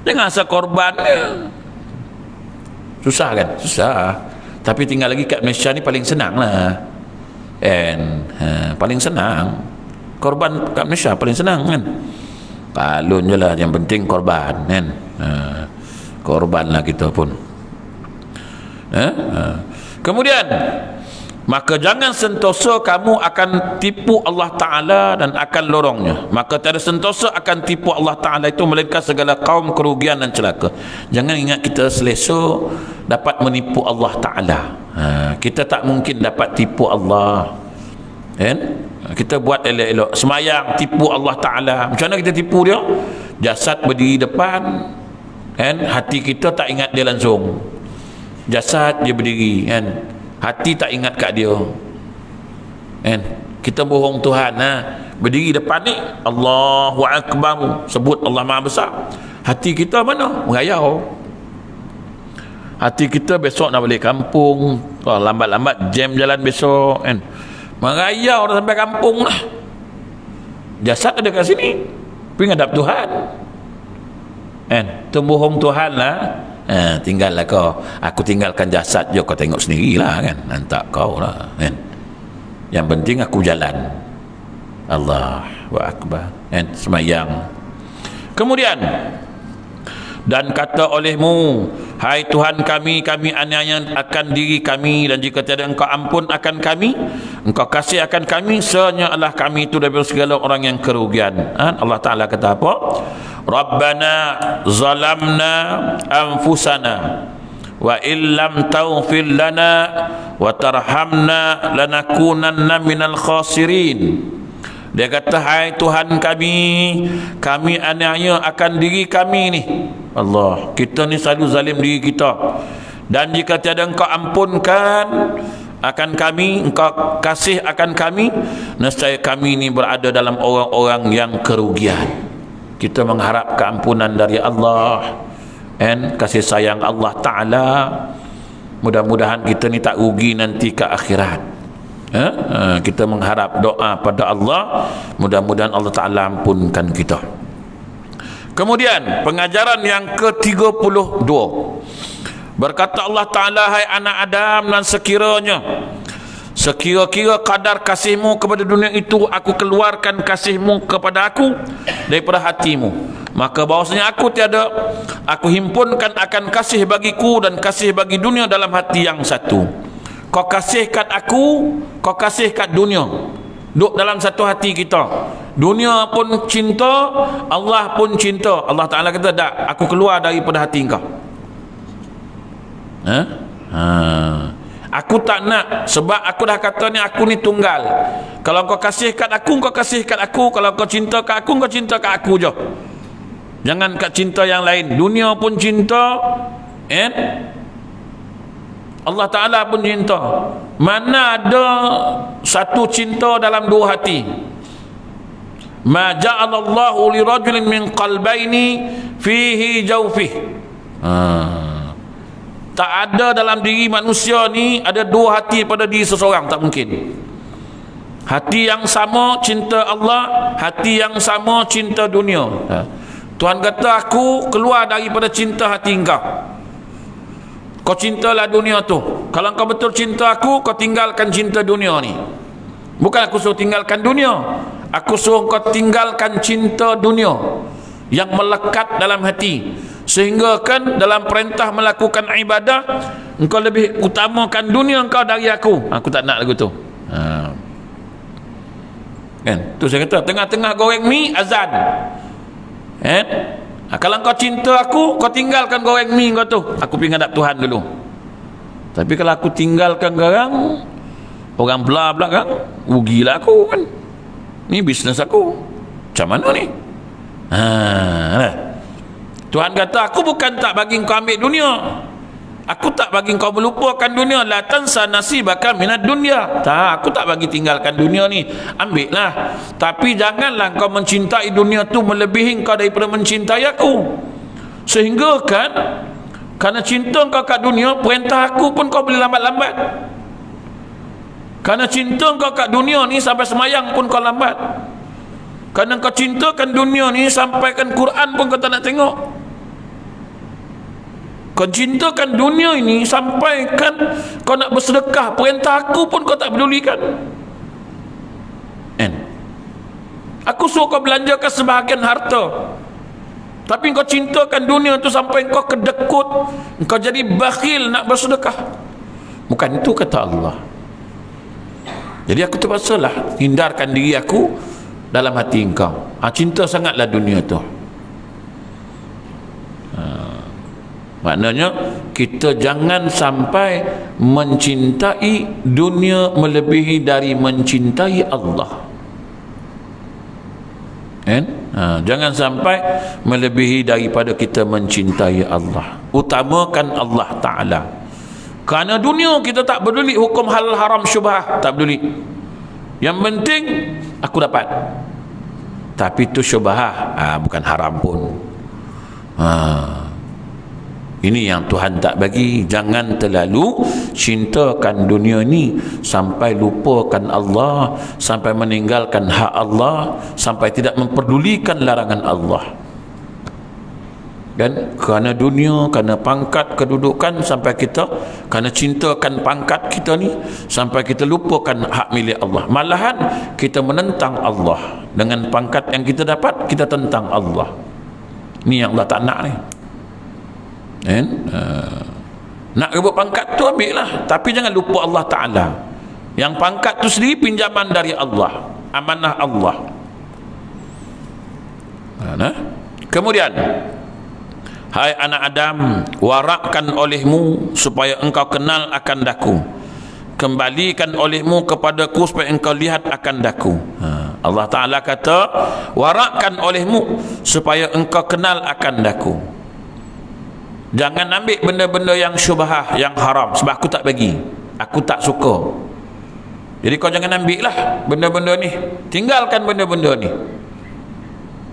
Jangan asal korban. Susah kan? Susah. Tapi tinggal lagi kat Malaysia ni paling senang lah kan. Paling senang korban kat Malaysia, paling senang kan. Palun je lah, yang penting korban kan. Korban lah kita pun. Kemudian, maka jangan sentosa kamu akan tipu Allah Ta'ala dan akan lorongnya. Maka tiada sentosa akan tipu Allah Ta'ala itu melainkan segala kaum kerugian dan celaka. Jangan ingat kita selesa dapat menipu Allah Ta'ala. Kita tak mungkin dapat tipu Allah kan? Kita buat elok-elok semayang, tipu Allah Ta'ala. Macam mana kita tipu dia? Jasad berdiri depan kan? Hati kita tak ingat dia langsung. Jasad dia berdiri kan? Hati tak ingat kat dia kan? Kita bohong Tuhan. Berdiri depan ni Allahu Akbar, sebut Allah Maha Besar. Hati kita mana? Mengayau. Hati kita besok nak balik kampung, lambat-lambat jam jalan besok kan? Mengayau dah sampai kampung lah. Jasad ada kat sini, pergi ngadap Tuhan kan? Tu bohong Tuhan lah. Tinggallah kau, aku tinggalkan jasad je, kau tengok sendirilah kan, nantak kau lah kan. Yang penting aku jalan. Allahu Akbar kan, semayang. Kemudian, dan kata olehmu, hai Tuhan kami, kami aniaya akan diri kami, dan jika tiada engkau ampun akan kami, engkau kasih akan kami, senyalah kami itu daripada segala orang yang kerugian. Allah Ta'ala kata apa? Rabbana zalamna anfusana wa illam taghfir lana wa tarhamna lanakunanna minal khasirin. Dia kata, hai Tuhan kami aniaya akan diri kami ni. Allah, kita ni selalu zalim diri kita. Dan jika tiada engkau ampunkan akan kami, engkau kasih akan kami, nescaya kami ni berada dalam orang-orang yang kerugian. Kita mengharap keampunan dari Allah dan kasih sayang Allah Ta'ala. Mudah-mudahan kita ni tak rugi nanti ke akhirat. Kita mengharap doa pada Allah, mudah-mudahan Allah Ta'ala ampunkan kita. Kemudian pengajaran yang ke-32, berkata Allah Ta'ala, hai anak Adam, dan sekira-kira kadar kasihmu kepada dunia itu, aku keluarkan kasihmu kepada aku daripada hatimu, maka bahwasanya aku himpunkan akan kasih bagiku dan kasih bagi dunia dalam hati yang satu. Kau kasih kat aku, kau kasih kat dunia, duduk dalam satu hati kita. Dunia pun cinta, Allah pun cinta. Allah Ta'ala kata, tak, aku keluar daripada hati engkau. Aku tak nak, sebab aku dah kata ni, aku ni tunggal. Kalau kau kasih kat aku, kau kasih kat aku. Kalau kau cinta kat aku, kau cinta kat aku je. Jangan kat cinta yang lain. Dunia pun cinta, Allah Ta'ala pun cinta. Mana ada satu cinta dalam dua hati? Ma ja'alallahu li rajulin min qalbaini fihi jawfih. Tak ada dalam diri manusia ni ada dua hati pada diri seseorang, tak mungkin. Hati yang sama cinta Allah, hati yang sama cinta dunia. Tuhan kata, aku keluar daripada cinta hati engkau. Kau cintalah dunia tu. Kalau kau betul cinta aku, kau tinggalkan cinta dunia ni. Bukan aku suruh tinggalkan dunia, aku suruh kau tinggalkan cinta dunia yang melekat dalam hati, sehingga kan dalam perintah melakukan ibadah engkau lebih utamakan dunia engkau dari aku. Aku tak nak lagu tu. Kan? Tu saya kata tengah-tengah goreng mi azan. Kan? Kalau kau cinta aku, kau tinggalkan goreng mi kau tu. Aku pergi ngadap Tuhan dulu. Tapi kalau aku tinggalkan orang belah belakang, rugilah aku kan. Ni bisnes aku. Macam mana ni? Tuhan kata, aku bukan tak bagi kau ambil dunia, aku tak bagi kau melupakan dunia. La tansa nasibaka minad dunya. Tak, aku tak bagi tinggalkan dunia ni. Ambil lah, tapi janganlah kau mencintai dunia tu melebihi kau daripada mencintai aku. Sehingga kan, kerana cinta kau kat dunia, perintah aku pun kau boleh lambat-lambat. Kerana cinta kau kat dunia ni, sampai semayang pun kau lambat. Kerana kau cintakan dunia ni, sampaikan Quran pun kau tak nak tengok. Kau cintakan dunia ini, sampaikan kau nak bersedekah, perintah aku pun kau tak pedulikan. Aku suruh kau belanjakan sebahagian harta, tapi kau cintakan dunia tu sampai kau kedekut, kau jadi bakhil nak bersedekah. Bukan itu kata Allah. Jadi aku terpaksalah hindarkan diri aku dalam hati engkau. Cinta sangatlah dunia tu. Maknanya kita jangan sampai mencintai dunia melebihi dari mencintai Allah. Jangan sampai melebihi daripada kita mencintai Allah. Utamakan Allah Ta'ala. Kerana dunia kita tak peduli hukum halal haram syubhah, tak peduli. Yang penting aku dapat. Tapi itu syubhah, bukan haram pun. Ini yang Tuhan tak bagi. Jangan terlalu cintakan dunia ni sampai lupakan Allah, sampai meninggalkan hak Allah, sampai tidak memperdulikan larangan Allah. Dan kerana dunia, kerana pangkat, kedudukan, sampai kita kerana cintakan pangkat kita ni sampai kita lupakan hak milik Allah. Malahan kita menentang Allah. Dengan pangkat yang kita dapat, kita tentang Allah. Ini yang Allah tak nak ni. Nak rebut pangkat tu, ambil lah, tapi jangan lupa Allah Ta'ala. Yang pangkat tu sendiri pinjaman dari Allah, amanah Allah. Kemudian, hai anak Adam, warakkan olehmu supaya engkau kenal akan daku, kembalikan olehmu kepadaku supaya engkau lihat akan daku. Allah Ta'ala kata, warakkan olehmu supaya engkau kenal akan daku. Jangan ambil benda-benda yang syubhah, yang haram, sebab aku tak bagi, aku tak suka. Jadi kau jangan ambil lah benda-benda ni, tinggalkan benda-benda ni.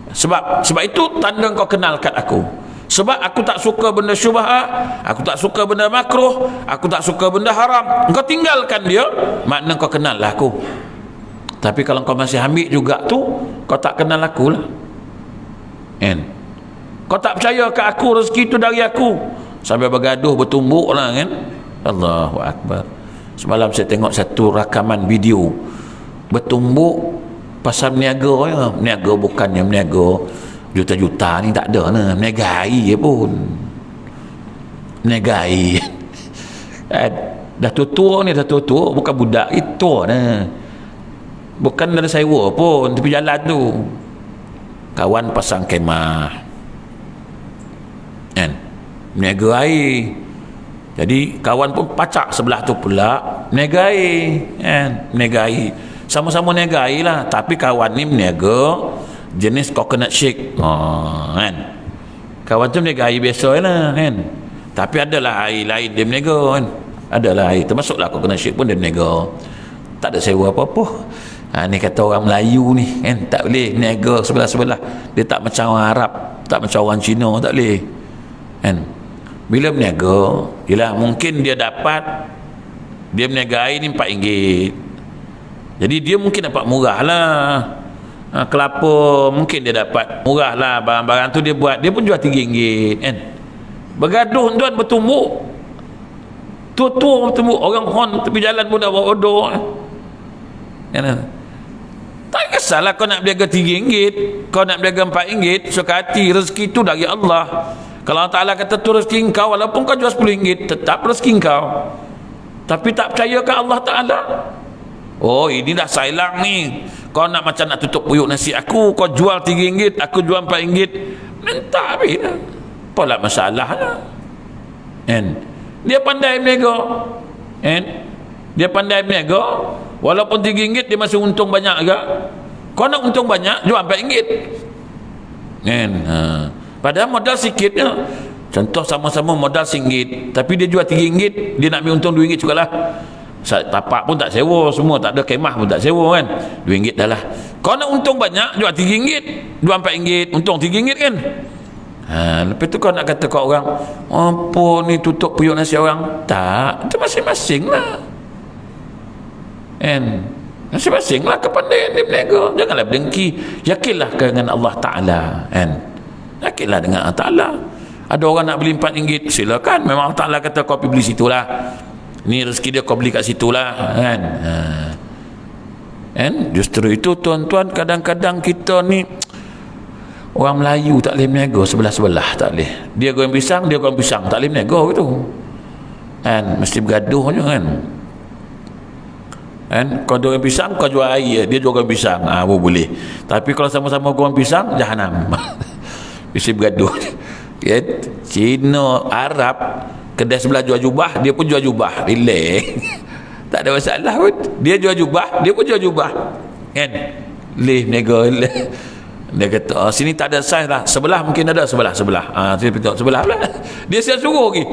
Sebab itu tanda kau kenal kat aku. Sebab aku tak suka benda syubhah, aku tak suka benda makruh, aku tak suka benda haram. Kau tinggalkan dia, makna kau kenal lah aku. Tapi kalau kau masih ambil juga tu, kau tak kenal aku lah. Kau tak percaya ke aku, rezeki tu dari aku, sampai bergaduh, bertumbuk lah kan. Allahu Akbar. Semalam saya tengok satu rakaman video bertumbuk pasal meniaga ya. Meniaga bukannya meniaga juta-juta ni, tak ada lah, meniagai pun, meniagai. Dah tua-tua ni, dah tua-tua, bukan budak itu nah. Bukan dari sewa pun, tepi jalan tu. Kawan pasang kemah, meniaga air. Jadi kawan pun pacak sebelah tu pula meniaga air, meniaga air. Sama-sama meniaga air lah, tapi kawan ni meniaga jenis coconut shake. Kawan tu meniaga air biasa lah kan. Tapi adalah air lain dia meniaga kan. adalah air. Termasuklah aku kena syirik pun dia berniaga, tak ada sewa apa-apa. Ni kata orang Melayu ni kan, tak boleh niaga sebelah-sebelah. Dia tak macam orang Arab, tak macam orang Cina, tak boleh kan. Bila berniaga, ialah mungkin dia dapat, dia berniaga air ni RM4, jadi dia mungkin dapat murah lah. Kelapa mungkin dia dapat murah lah, barang-barang tu dia buat, dia pun jual RM3 kan. Bergaduh tuan, bertumbuk, tua-tua bertumbuk, orang hon tepi jalan pun dah bawa odor kan. Tak kisahlah kau nak berniaga RM3, kau nak berniaga RM4, suka hati. Rezeki tu dari Allah. Kalau Allah Ta'ala kata tu rezeki kau, walaupun kau jual RM10, tetap rezeki kau. Tapi tak percaya ke Allah Ta'ala? Oh, ini dah sailang ni, kau nak macam nak tutup puyuk nasi aku, kau jual RM3, aku jual RM4, minta habis lah. Apalah masalah lah kan. Dia pandai berniaga kan, dia pandai berniaga, walaupun RM3 dia masih untung banyak juga. Kau nak untung banyak, jual RM4 kan. Padahal modal sikit ya. Contoh sama-sama modal RM1, tapi dia jual RM3, dia nak ambil untung RM2 juga lah. Tapak pun tak sewa, semua tak ada, kemah pun tak sewa kan, RM2 dah lah. Kau nak untung banyak, jual RM3, jual RM4, untung RM3 kan. Lepas tu kau nak kata kat orang, apa ni tutup puyuk nasi orang? Tak, itu masing-masing lah kan. Masing-masing lah kepandaian dia berniaga. Janganlah berdengki, yakinlah dengan Allah Ta'ala kan. Yakinlah dengan Allah Ta'ala. Ada orang nak beli RM4, silakan. Memang Allah Ta'ala kata kau pergi beli situlah, ni rezeki dia, kau beli kat situlah kan. Justru itu tuan-tuan, kadang-kadang kita ni orang Melayu tak boleh berniaga sebelah-sebelah, tak boleh. Dia goreng pisang, dia goreng pisang, tak boleh berniaga gitu kan. Mesti bergaduh je kan. Kau goreng pisang, kau jual air, dia jual goreng pisang, boleh. Tapi kalau sama-sama goreng pisang, jahanam. Mesti bergaduh kan. Cina, Arab, kedai sebelah jual jubah, dia pun jual jubah, relax. Tak ada masalah pun. Dia jual jubah, dia pun jual jubah kan. Leh berniaga. Dia kata, sini tak ada saiz lah, sebelah mungkin ada, sebelah saya tengok sebelah lah. Dia siap suruh lagi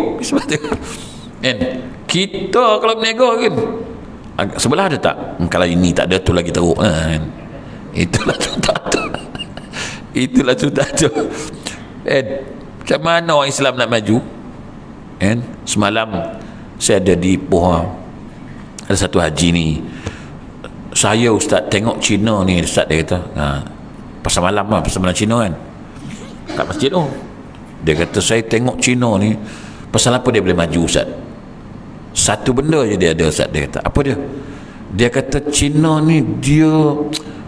kan. Kita kalau berniaga kan, sebelah ada tak? Kalau ini tak ada, tu lagi teruk kan. Itulah cerita tu. Itulah cerita tu kan. Macam mana orang Islam nak maju kan. Semalam saya ada di Pohang, ada satu haji ni, saya ustaz tengok Cina ni, ustaz dia kata, pasal malam lah, pasal malam Cina kan, kat masjid tu. Dia kata, saya tengok Cina ni, pasal apa dia boleh maju ustaz? Satu benda je dia ada ustaz. Dia kata, apa dia? Dia kata Cina ni dia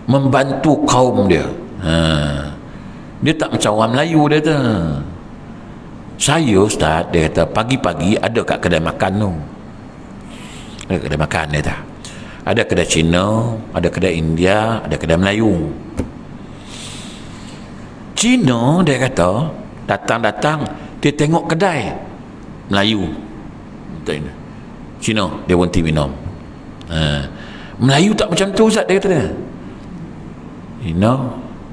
membantu kaum dia. Dia tak macam orang Melayu. Dia kata, saya ustaz, dia kata pagi-pagi ada kat kedai makan tu, ada kedai makan dia tak, ada kedai Cina, ada kedai India, ada kedai Melayu. Cina dia kata datang-datang dia tengok kedai Melayu, Cina dia berhenti minum. Melayu tak macam tu ustaz, dia kata dia.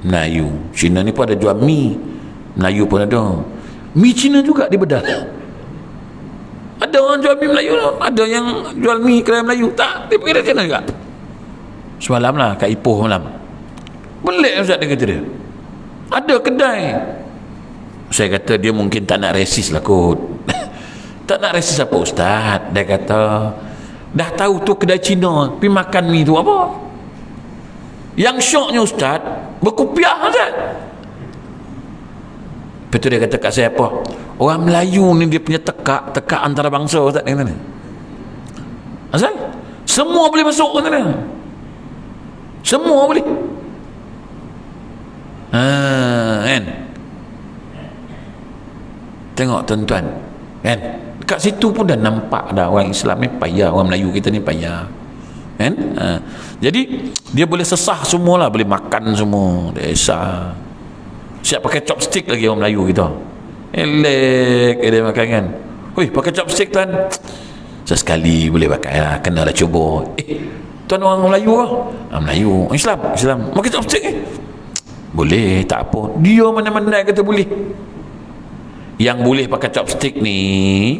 Melayu, Cina ni pun ada jual mi, Melayu pun ada mi Cina juga di bedal. Ada orang jual mi Melayu, ada yang jual mi kedai Melayu, tak, dia pergi dari Cina juga. Semalam lah kat Ipoh malam, pelik ustaz, dia kata dia ada kedai. Saya kata dia mungkin tak nak resis lah kot. Tak nak resis apa ustaz? Dia kata dah tahu tu kedai Cina, pergi makan mi tu apa. Yang syoknya ustaz, berkupiah ustaz. Lepas tu dia kata kat saya, apa, orang Melayu ni dia punya tekak antara bangsa ustaz. Dia kata asal semua boleh masuk kata dia, semua boleh kan. Tengok tuan-tuan kan, kat situ pun dah nampak dah orang Islam ni payah, orang Melayu kita ni payah kan. Jadi dia boleh sesah semualah, boleh makan semua, dia siap pakai chopstick lagi orang Melayu kita, elek dia makan kan. Pakai chopstick tuan, sesekali boleh pakai lah, kenalah cuba. Tuan orang Melayu lah, Melayu, Islam pakai chopstick boleh, tak apa. Dia mana-mana kata boleh. Yang boleh pakai chopstick ni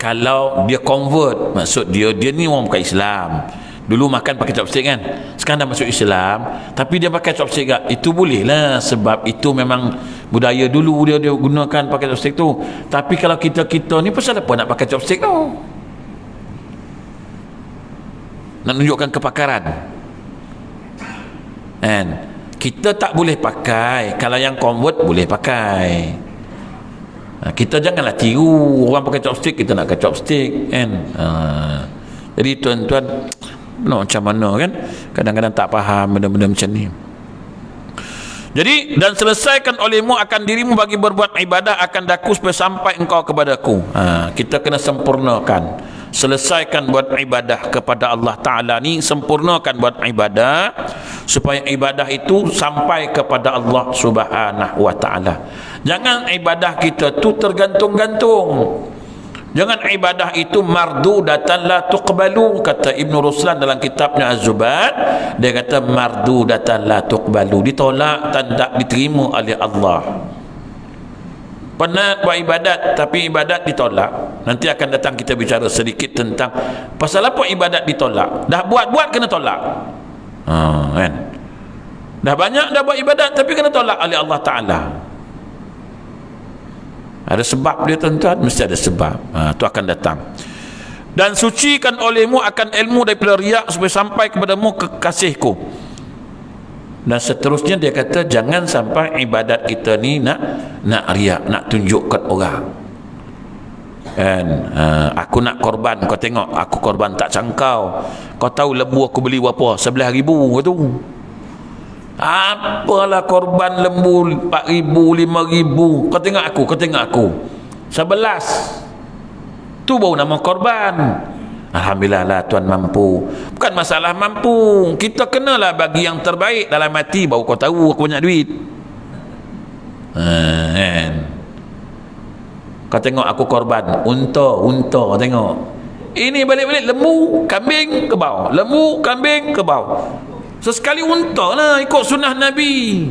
Kalau dia convert, maksud dia ni orang bukan Islam, dulu makan pakai chopstick kan, sekarang dah masuk Islam tapi dia pakai chopstick gak, itu boleh lah, sebab itu memang budaya dulu dia gunakan pakai chopstick tu. Tapi kalau kita ni pasal apa nak pakai chopstick tu? Nak tunjukkan kepakaran kan? Kita tak boleh pakai, kalau yang convert boleh pakai. Kita janganlah tiru orang pakai chopstick, kita nak pakai chopstick kan. Jadi tuan-tuan, macam mana kan, kadang-kadang tak faham benda-benda macam ni. Jadi, dan selesaikan olehmu akan dirimu bagi berbuat ibadah akan daku supaya sampai engkau kepadaku. Kita kena sempurnakan, selesaikan buat ibadah kepada Allah Ta'ala ni, sempurnakan buat ibadah supaya ibadah itu sampai kepada Allah Subhanahu wa Ta'ala. Jangan ibadah kita tu tergantung-gantung. Jangan ibadah itu mardudatan la tuqbalu, kata Ibn Ruslan dalam kitabnya Az-Zubad. Dia kata mardudatan la tuqbalu, ditolak dan tak diterima oleh Allah. Penat buat ibadat tapi ibadat ditolak. Nanti akan datang kita bicara sedikit tentang pasal apa ibadat ditolak. Dah buat kena tolak. Kan? Dah banyak dah buat ibadat tapi kena tolak oleh Allah Ta'ala. Ada sebab dia tuan-tuan, mesti ada sebab. Itu akan datang. Dan sucikan olehmu akan ilmu daripada riak supaya sampai kepadamu kekasihku. Dan seterusnya dia kata jangan sampai ibadat kita ni nak riak, nak tunjukkan orang kan. Aku nak korban, kau tengok aku korban tak cangkau. Kau tahu lembu aku beli berapa? 11,000 tu. Apalah korban lembu 4,000, 5,000. Kau tengok aku 11. Tu baru nama korban. Alhamdulillah lah Tuan mampu. Bukan masalah mampu, kita kenalah bagi yang terbaik dalam hati, baru kau tahu aku banyak duit. Kan? Kau tengok aku korban unta tengok. Ini balik-balik lembu, kambing ke bawah, lembu, kambing ke bawah. Sesekali unta lah, ikut sunnah Nabi.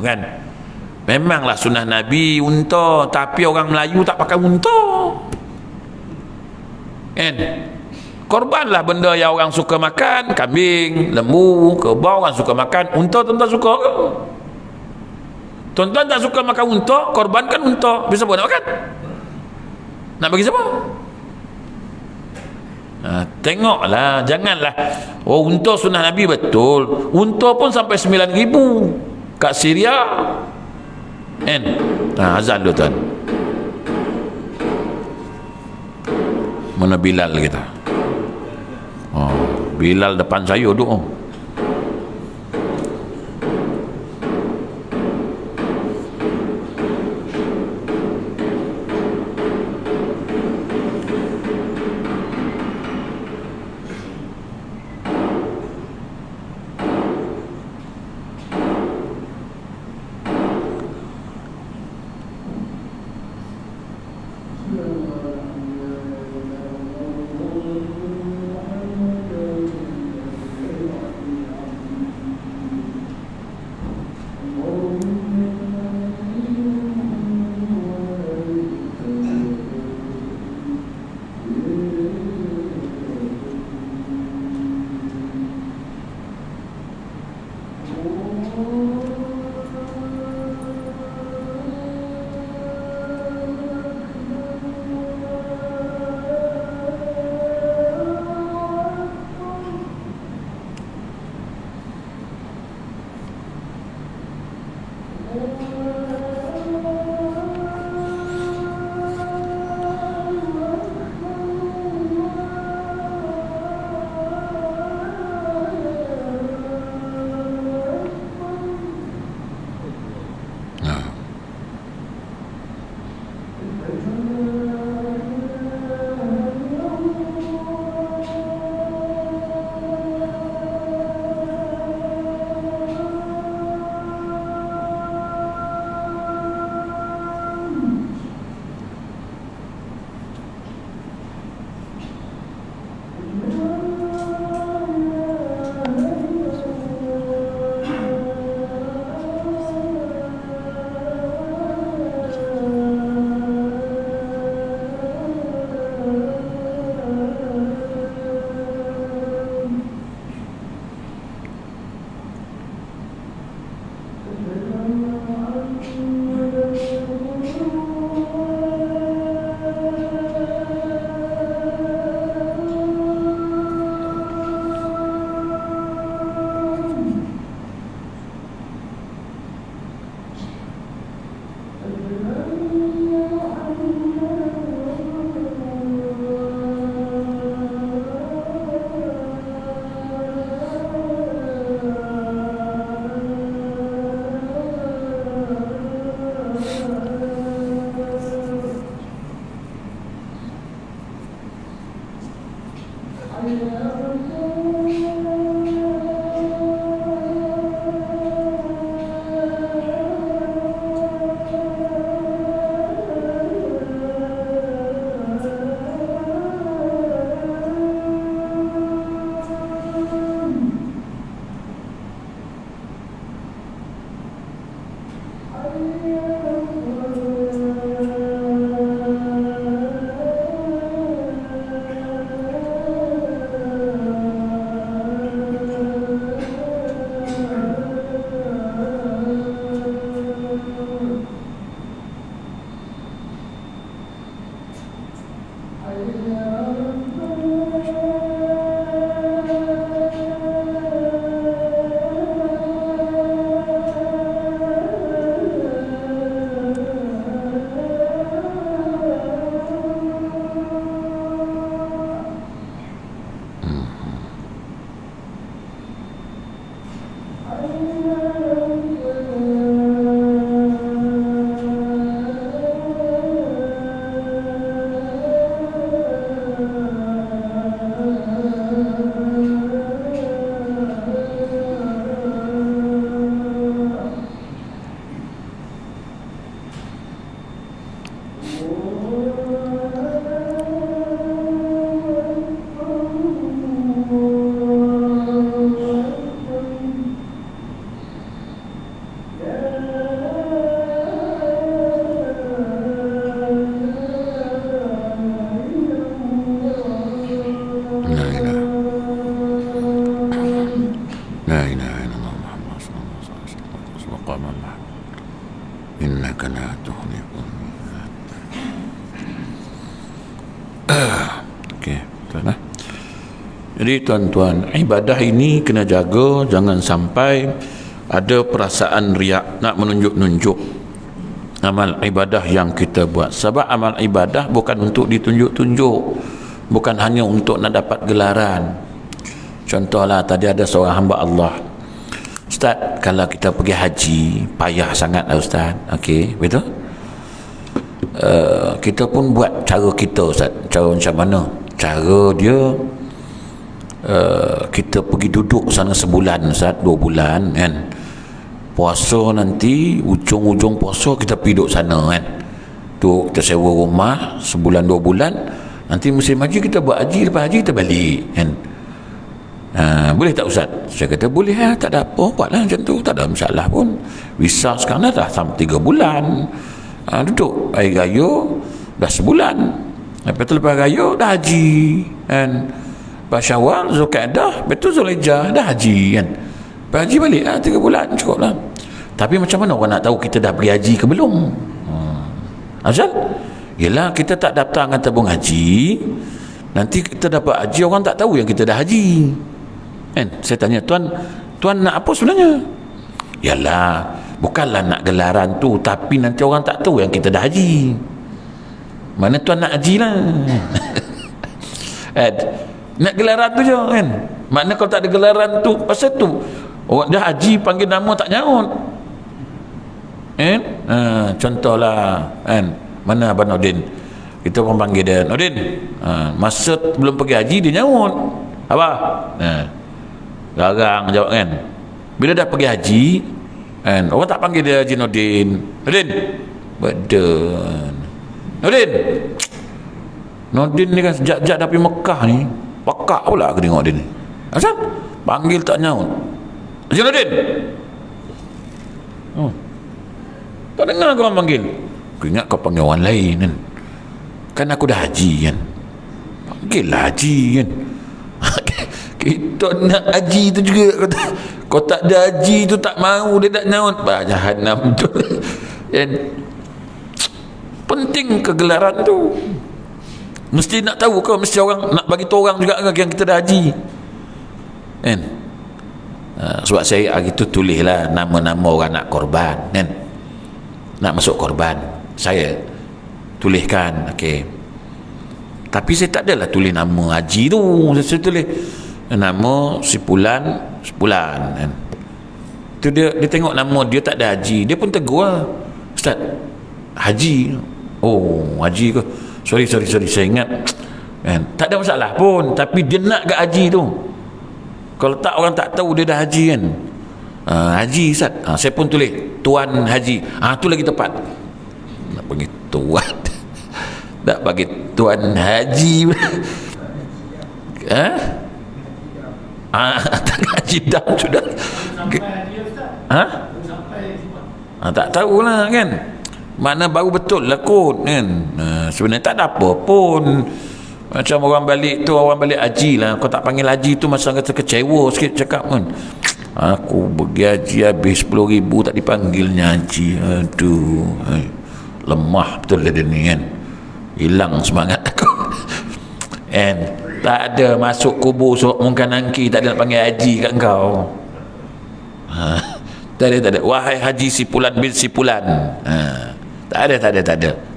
Kan? Memanglah sunnah Nabi unta, tapi orang Melayu tak pakai unta. Kan? Korbanlah benda yang orang suka makan, kambing, lembu, kerbau orang suka makan. Unta tuan-tuan suka ke? Tuan-tuan tak suka makan unta, korbankan unta. Bisa apa nak makan? Nak bagi siapa? Tengoklah, janganlah unta sunnah Nabi betul. Unta pun sampai 9,000 kat Syria. Kan? Azan dulu tuan. Mana Bilal kita? Bilal depan saya duduk. Jadi tuan-tuan, ibadah ini kena jaga, jangan sampai ada perasaan riak nak menunjuk-nunjuk amal ibadah yang kita buat. Sebab amal ibadah bukan untuk ditunjuk-tunjuk, bukan hanya untuk nak dapat gelaran. Contohlah tadi ada seorang hamba Allah, Ustaz, kalau kita pergi haji payah sangat lah Ustaz. Okey, betul? Kita pun buat cara kita Ustaz. Cara macam mana? Cara dia kita pergi duduk sana sebulan Ustaz, 2 bulan kan. Puasa nanti ujung-ujung puasa kita pergi duduk sana kan. Tu kita sewa rumah sebulan 2 bulan. Nanti musim haji kita buat haji, lepas haji kita balik kan. Boleh tak Ustaz? Saya kata boleh lah, tak ada apa, buatlah macam tu, tak ada masalah pun. Visa sekarang dah sampai 3 bulan. Duduk air raya dah sebulan. Lepas raya dah haji kan. Lepas Syawal, Zulkaidah, betul Zulhijjah dah haji kan. Lepas haji balik lah 3 bulan cukup lah. Tapi macam mana orang nak tahu kita dah pergi haji ke belum? Azal? Yelah, kita tak daftar dengan tabung haji, nanti kita dapat haji, orang tak tahu yang kita dah haji kan. Saya tanya, tuan nak apa sebenarnya? Yalah, bukanlah nak gelaran tu, tapi nanti orang tak tahu yang kita dah haji. Mana tuan nak haji lah. Nak gelaran tu je kan. Makna kalau tak ada gelaran tu, pasal tu orang dah haji panggil nama tak nyaut kan. Contohlah kan, mana Abang Nordin, kita pun panggil dia Nordin, masa belum pergi haji dia nyaut Abah, garang jawab kan. Bila dah pergi haji kan, orang tak panggil dia Haji Nordin. Nordin badan Nordin ni kan sejak dah pergi Mekah ni, pakak pula aku tengok dia ni. Asal panggil tak nyaut Haji Nordin. Tak dengar kau orang panggil. Aku ingat kau panggil orang lain kan. Kan aku dah haji kan. Panggil lah haji kan. Kita nak haji tu juga. Kau tak ada haji tu tak mahu, dia tak nyaut. Jahanam tu kan. Penting kegelaran tu. Mesti nak tahu kau, mesti orang nak bagi tahu orang juga yang kita dah haji kan. Sebab saya hari tu tulislah nama-nama orang nak korban kan, nak masuk korban, saya tuliskan. Okey, tapi saya tak adalah tulis nama haji tu. Saya tulis nama sebulan kan. Tu dia tengok nama dia tak ada haji, dia pun tegur lah, Ustaz haji. Oh haji ke? Sorry, saya ingat kan? Tak ada masalah pun, tapi dia nak ke haji tu. Kalau tak, orang tak tahu dia dah haji kan. Haji Ustaz, saya pun tulis Tuan Haji, tu lagi tepat. Nak bagi Tuan nak bagi Tuan Haji tak haji dah sudah. Tak tahulah kan, mana baru betul lah kot kan. Sebenarnya tak ada apa pun. Macam orang balik tu, orang balik haji lah, kau tak panggil haji tu masa kata kecewa sikit cakap kan. Aku pergi haji habis 10,000 tak dipanggilnya haji. Aduh, lemah betul dia ni kan, hilang semangat aku. And tak ada masuk kubur suruh mungkin nangki, tak ada nak panggil haji kat kau. Tak ada. Wahai haji si Pulan bin si Pulan. Tak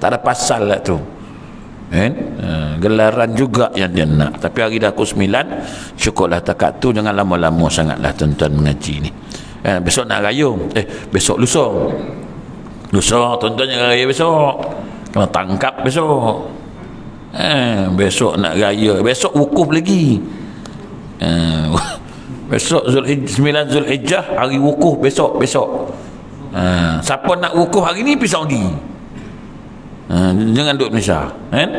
ada pasal lah tu kan. Gelaran juga yang dia nak. Tapi hari dah pukul 9, syukurlah takat tu. Jangan lama-lama sangatlah tuan-tuan mengaji ni. Besok nak raya, besok lusa tuan-tuan jangan raya besok, kena tangkap besok. Besok nak raya, besok wukuf lagi. Besok 9 Zulhijjah, hari wukuf besok. Siapa nak wukuf hari ni pergi Saudi, jangan duduk Malaysia kan.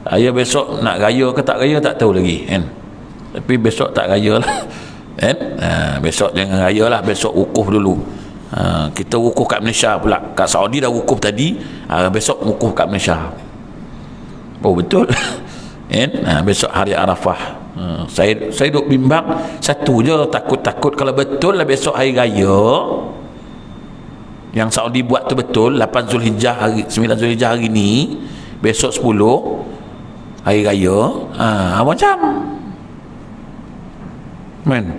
Ayah besok nak raya ke tak raya tak tahu lagi kan, tapi besok tak raya lah kan. Besok jangan raya lah, besok wukuf dulu. Kita wukuf kat Malaysia pula, kat Saudi dah wukuf tadi, besok wukuf kat Malaysia. Betul kan. Besok hari Arafah. Saya duk bimbang satu je, takut kalau betul lah besok hari raya yang Saudi buat tu betul, 8 Zulhijjah hari 9 Zulhijjah hari ni, besok 10 hari raya, macam men.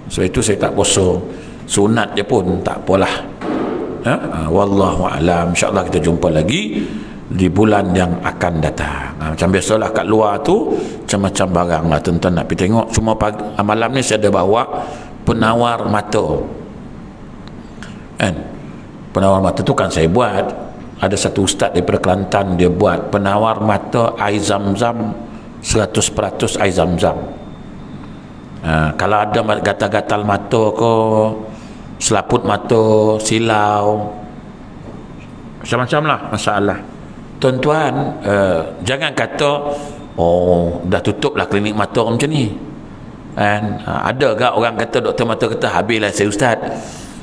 So itu saya tak puasa sunat je pun tak apalah. Wallahu a'lam. InsyaAllah kita jumpa lagi di bulan yang akan datang. Macam biasalah kat luar tu macam-macam barang lah tuan-tuan nak pergi tengok. Cuma malam ni saya ada bawa penawar mata kan. Penawar mata tu kan saya buat, ada satu ustaz daripada Kelantan, dia buat penawar mata air zam-zam 100% air zam-zam. Kalau ada gatal-gatal mata ke, selaput mata, silau, macam-macam lah masalah tuan-tuan. Jangan kata dah tutup lah klinik mata macam ni kan. Ada ke orang kata, doktor mata kata habislah saya ustaz,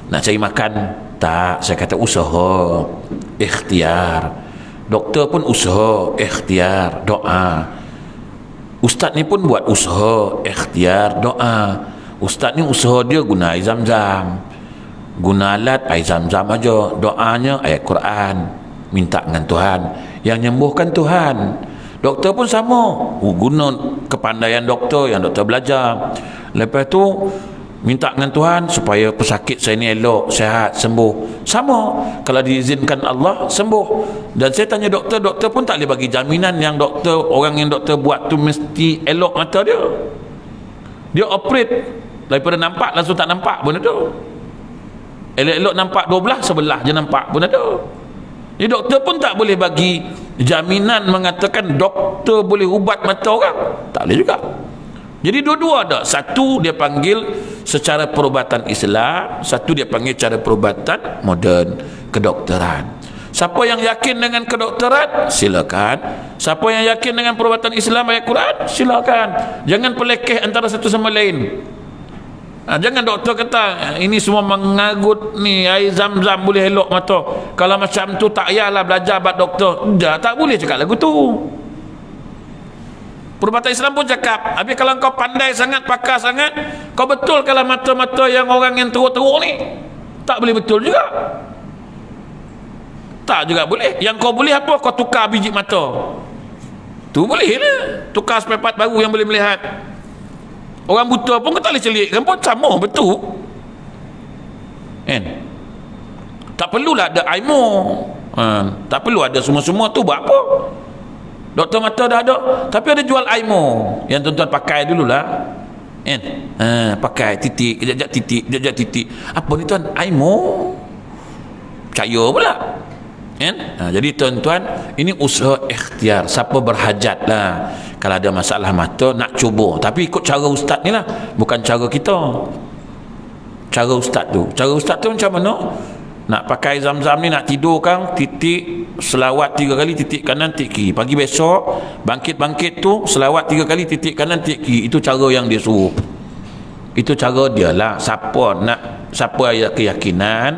nak cari makan. Tak, saya kata usaha, ikhtiar. Doktor pun usaha, ikhtiar, doa. Ustaz ni pun buat usaha, ikhtiar, doa. Ustaz ni usaha dia guna air zam-zam, guna alat air zam-zam aja, doanya ayat Quran, minta dengan Tuhan, yang nyembuhkan Tuhan. Doktor pun sama, guna kepandaian doktor yang doktor belajar. Lepas tu minta dengan Tuhan supaya pesakit saya ni elok, sihat, sembuh. Sama, kalau diizinkan Allah sembuh. Dan saya tanya doktor, doktor pun tak boleh bagi jaminan yang doktor, orang yang doktor buat tu mesti elok mata dia. Dia operate daripada nampak langsung tak nampak pun ada. Elok-elok nampak 12, sebelah je nampak pun ada. Jadi doktor pun tak boleh bagi jaminan mengatakan doktor boleh ubat mata orang, tak boleh juga. Jadi dua-dua ada. Satu dia panggil secara perubatan Islam, satu dia panggil cara perubatan moden, kedokteran. Siapa yang yakin dengan kedokteran, silakan. Siapa yang yakin dengan perubatan Islam ayat Quran, silakan. Jangan pelekeh antara satu sama lain. Jangan doktor kata ini semua mengagut ni air zam-zam boleh elok mata, kalau macam tu tak payahlah belajar bab doktor. Tak boleh cakap lagu tu. Perubatan Islam pun cakap, habis kalau kau pandai sangat, pakar sangat, kau betul kalau mata-mata yang orang yang teruk-teruk ni, tak boleh betul juga. Tak juga boleh. Yang kau boleh apa? Kau tukar biji mata tu boleh lah, tukar spare part baru yang boleh melihat. Orang buta pun kau tak boleh celikkan pun sama betul kan. Tak perlulah ada aimo, tak perlu ada semua-semua tu. Buat apa? Doktor mata dah ada, tapi ada jual aimo yang tuan-tuan pakai dululah kan. Pakai titik, kejap-kejap titik, kejap-kejap titik. Apa ni tuan? Aimo. Percaya pula kan? Jadi tuan-tuan, ini usaha ikhtiar. Siapa berhajat lah, kalau ada masalah mata nak cuba, tapi ikut cara ustaz ni lah, bukan cara kita. Cara ustaz tu macam mana? Nak pakai zam-zam ni, nak tidur kan, titik selawat 3 kali, titik kanan, titik kiri. Pagi besok bangkit tu selawat 3 kali, titik kanan, titik kiri. Itu cara yang dia suruh, itu cara dia lah. Siapa ada keyakinan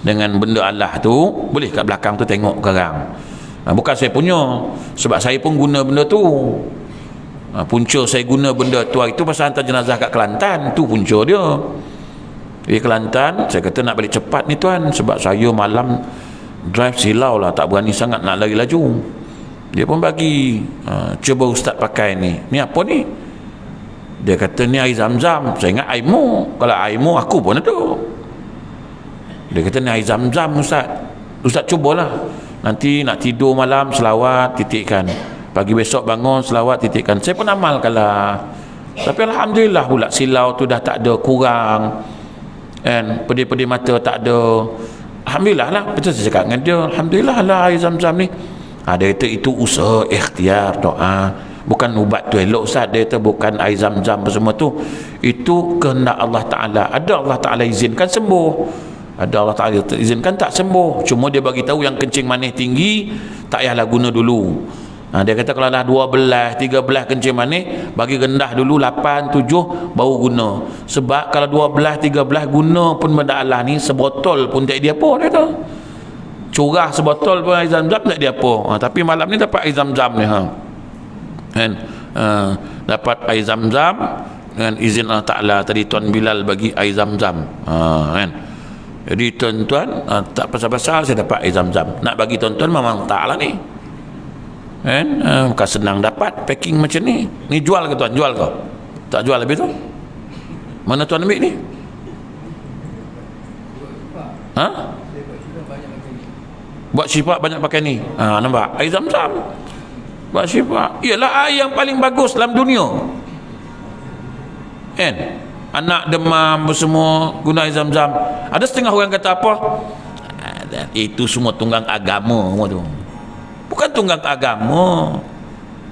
dengan benda Allah tu, boleh kat belakang tu tengok sekarang. Bukan saya punya, sebab saya pun guna benda tu. Punca saya guna benda tu itu pasal hantar jenazah kat Kelantan, tu punca dia. Di Kelantan, saya kata nak balik cepat ni tuan, sebab saya malam drive silau lah, tak berani sangat nak lari laju. Dia pun bagi, cuba ustaz pakai ni. Ni apa ni? Dia kata ni air zam-zam. Saya ingat air mu. Kalau air mu aku pun ada. Dia kata ni air zam-zam ustaz. Ustaz cubalah. Nanti nak tidur malam selawat titikkan. Pagi besok bangun selawat titikkan. Saya pun amalkanlah. Tapi alhamdulillah pula silau tu dah tak ada, kurang. Kan, pedih-pedih mata tak ada. Alhamdulillah lah. Betul saya cakap dengan dia, alhamdulillah lah air zam-zam ni. Dia kata itu usaha ikhtiar doa, bukan ubat tu elok ustaz. Dia kata bukan air zam-zam semua tu, itu kehendak Allah Ta'ala. Ada Allah Ta'ala izinkan sembuh, ada Allah Ta'ala izinkan tak sembuh. Cuma dia bagi tahu yang kencing manis tinggi tak payahlah guna dulu. Dia kata kalau dah 12, 13 kencing manis, bagi rendah dulu 8, 7 baru guna. Sebab kalau 12, 13 guna pun benda Allah ni, sebotol pun tak dia apa dia tu. Curah sebotol pun air zam-zam tak dia apa. Tapi malam ni dapat air zam-zam ni kan. Dapat air zam-zam dengan izin Allah Ta'ala. Tadi Tuan Bilal bagi air zam-zam kan. Jadi tuan-tuan, tak pasal-pasal saya dapat air zam-zam. Nak bagi tuan-tuan memang tak lah ni kan. Bukan senang dapat packing macam ni. Ni jual ke tuan? Jual ke? Tak jual lebih tu? Mana tuan ambil ni? Buat syifa banyak pakai ni. Nampak? Air zam-zam buat syifa. Ialah air yang paling bagus dalam dunia kan. Anak demam semua guna air zam-zam. Ada setengah orang kata apa? Itu semua tunggang agama semua tu. Bukan tunggang agama.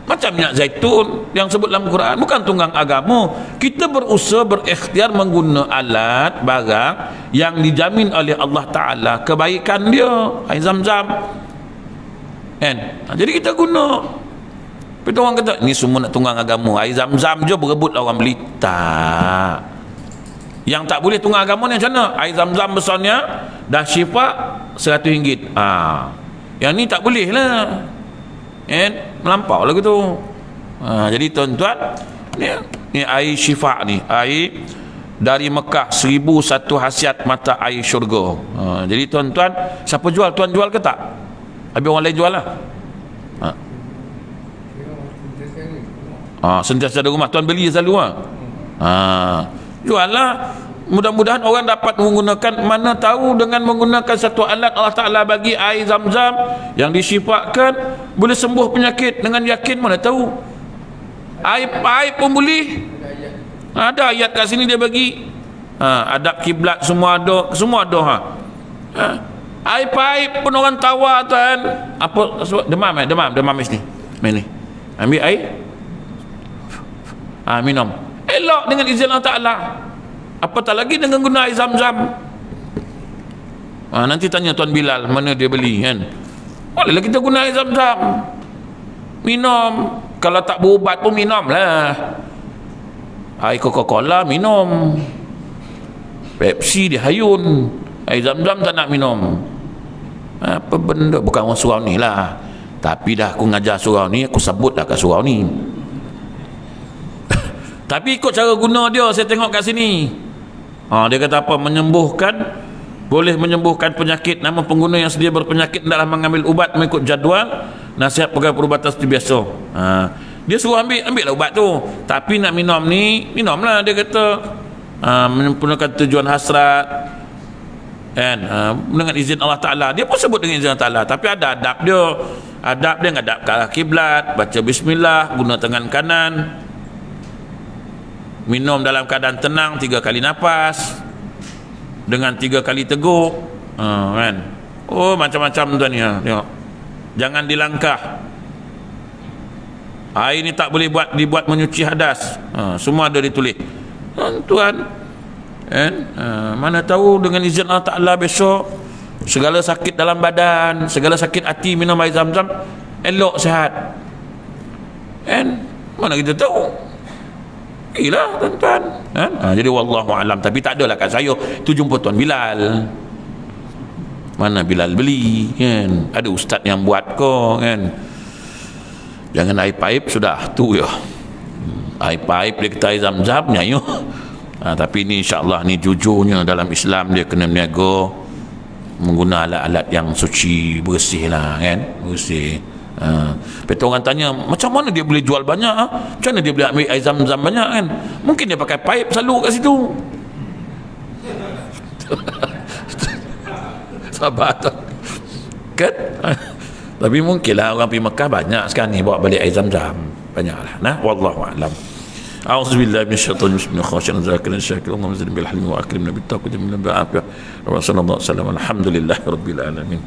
Macam minyak zaitun yang sebut dalam Quran, bukan tunggang agama. Kita berusaha berikhtiar mengguna alat barang yang dijamin oleh Allah Ta'ala kebaikan dia. Air zam-zam kan. Jadi kita guna. Tapi orang kata ni semua nak tunggang agama, air zam-zam je berebut orang beli. Tak. Yang tak boleh tunggang agama ni macam mana? Air zam-zam besarnya dah syifa RM100. Yang ni tak boleh lah kan, melampau lah gitu. Jadi tuan-tuan, ni air syifa ni, air dari Mekah, 1001 khasiat mata air syurga. Jadi tuan-tuan, siapa jual? Tuan jual ke tak? Habis orang lain jual lah. Sentiasa ada rumah tuan beli selalu lah. Jual lah. Mudah-mudahan orang dapat menggunakan, mana tahu dengan menggunakan satu alat Allah Ta'ala bagi air zam-zam yang disyifakan boleh sembuh penyakit dengan yakin. Mana tahu air pun boleh. Ada ayat kat sini dia bagi. Adab kiblat semua ada, semua ada. Air paip pun orang tawar tuan. Apa sebab demam ni. Ni ambil air, minum, elok dengan izin Allah Ta'ala. Apatah lagi dengan guna air zam-zam. Nanti tanya Tuan Bilal mana dia beli kan. Bolehlah kita guna air zam-zam, minum. Kalau tak berubat pun minum lah. Air Coca-Cola minum, Pepsi dihayun, air zam-zam tak nak minum. Apa benda, bukan orang surau ni lah. Tapi dah aku ngajar surau ni, aku sebut dah kat surau ni. Tapi ikut cara guna dia, saya tengok kat sini. Dia kata apa? Menyembuhkan, boleh menyembuhkan penyakit. Nama pengguna yang sedia berpenyakit adalah mengambil ubat mengikut jadual nasihat pegawai perubatan seperti biasa. Dia suruh ambil lah ubat tu. Tapi nak minum ni, minumlah dia kata. Menyempurnakan tujuan hasrat kan, dengan izin Allah Ta'ala. Dia pun sebut dengan izin Allah Ta'ala, tapi ada adab dia. Adab dia ngadap ke arah kiblat, baca bismillah, guna tangan kanan, minum dalam keadaan tenang 3 kali nafas dengan 3 kali teguk kan. Oh, macam-macam tuan ya. Tengok. Jangan dilangkah. Air ni tak boleh dibuat menyuci hadas. Semua ada ditulis. Tuan, kan? Mana tahu dengan izin Allah Ta'ala besok segala sakit dalam badan, segala sakit hati minum air Zam-Zam elok sihat. Kan? Mana kita tahu? Iyalah tuan-tuan. Kan? Jadi wallahu alam. Tapi tak adalah kat saya tu jumpa Tuan Bilal. Mana Bilal beli, kan? Ada ustaz yang buat kau, kan? Jangan air paip sudah tu ya. Air paip dia kata air Zam-Zamnya ya. Tapi ni insya-Allah ni jujurnya dalam Islam dia kena meniaga menggunakan alat-alat yang suci, bersih lah, kan? Bersih. Betul orang tanya macam mana dia boleh jual banyak, macam mana dia boleh ambil air Zam-Zam banyak, kan? Mungkin dia pakai paip selalu kat situ. Sabar kan? Tapi mungkinlah orang pergi Mekah banyak sekarang ni bawa balik air Zam-Zam, banyaklah. Nah, wallahu a'lam. A'udzubillahi minasyaitonir rajim. Bismillahirrahmanirrahim. Zakirin syakir. Allahumma zidni bil hilmi wa akrimna bit taqwa min al-ba'afiyah. Wa sallallahu alaihi wasallam. Alhamdulillahirabbil alamin.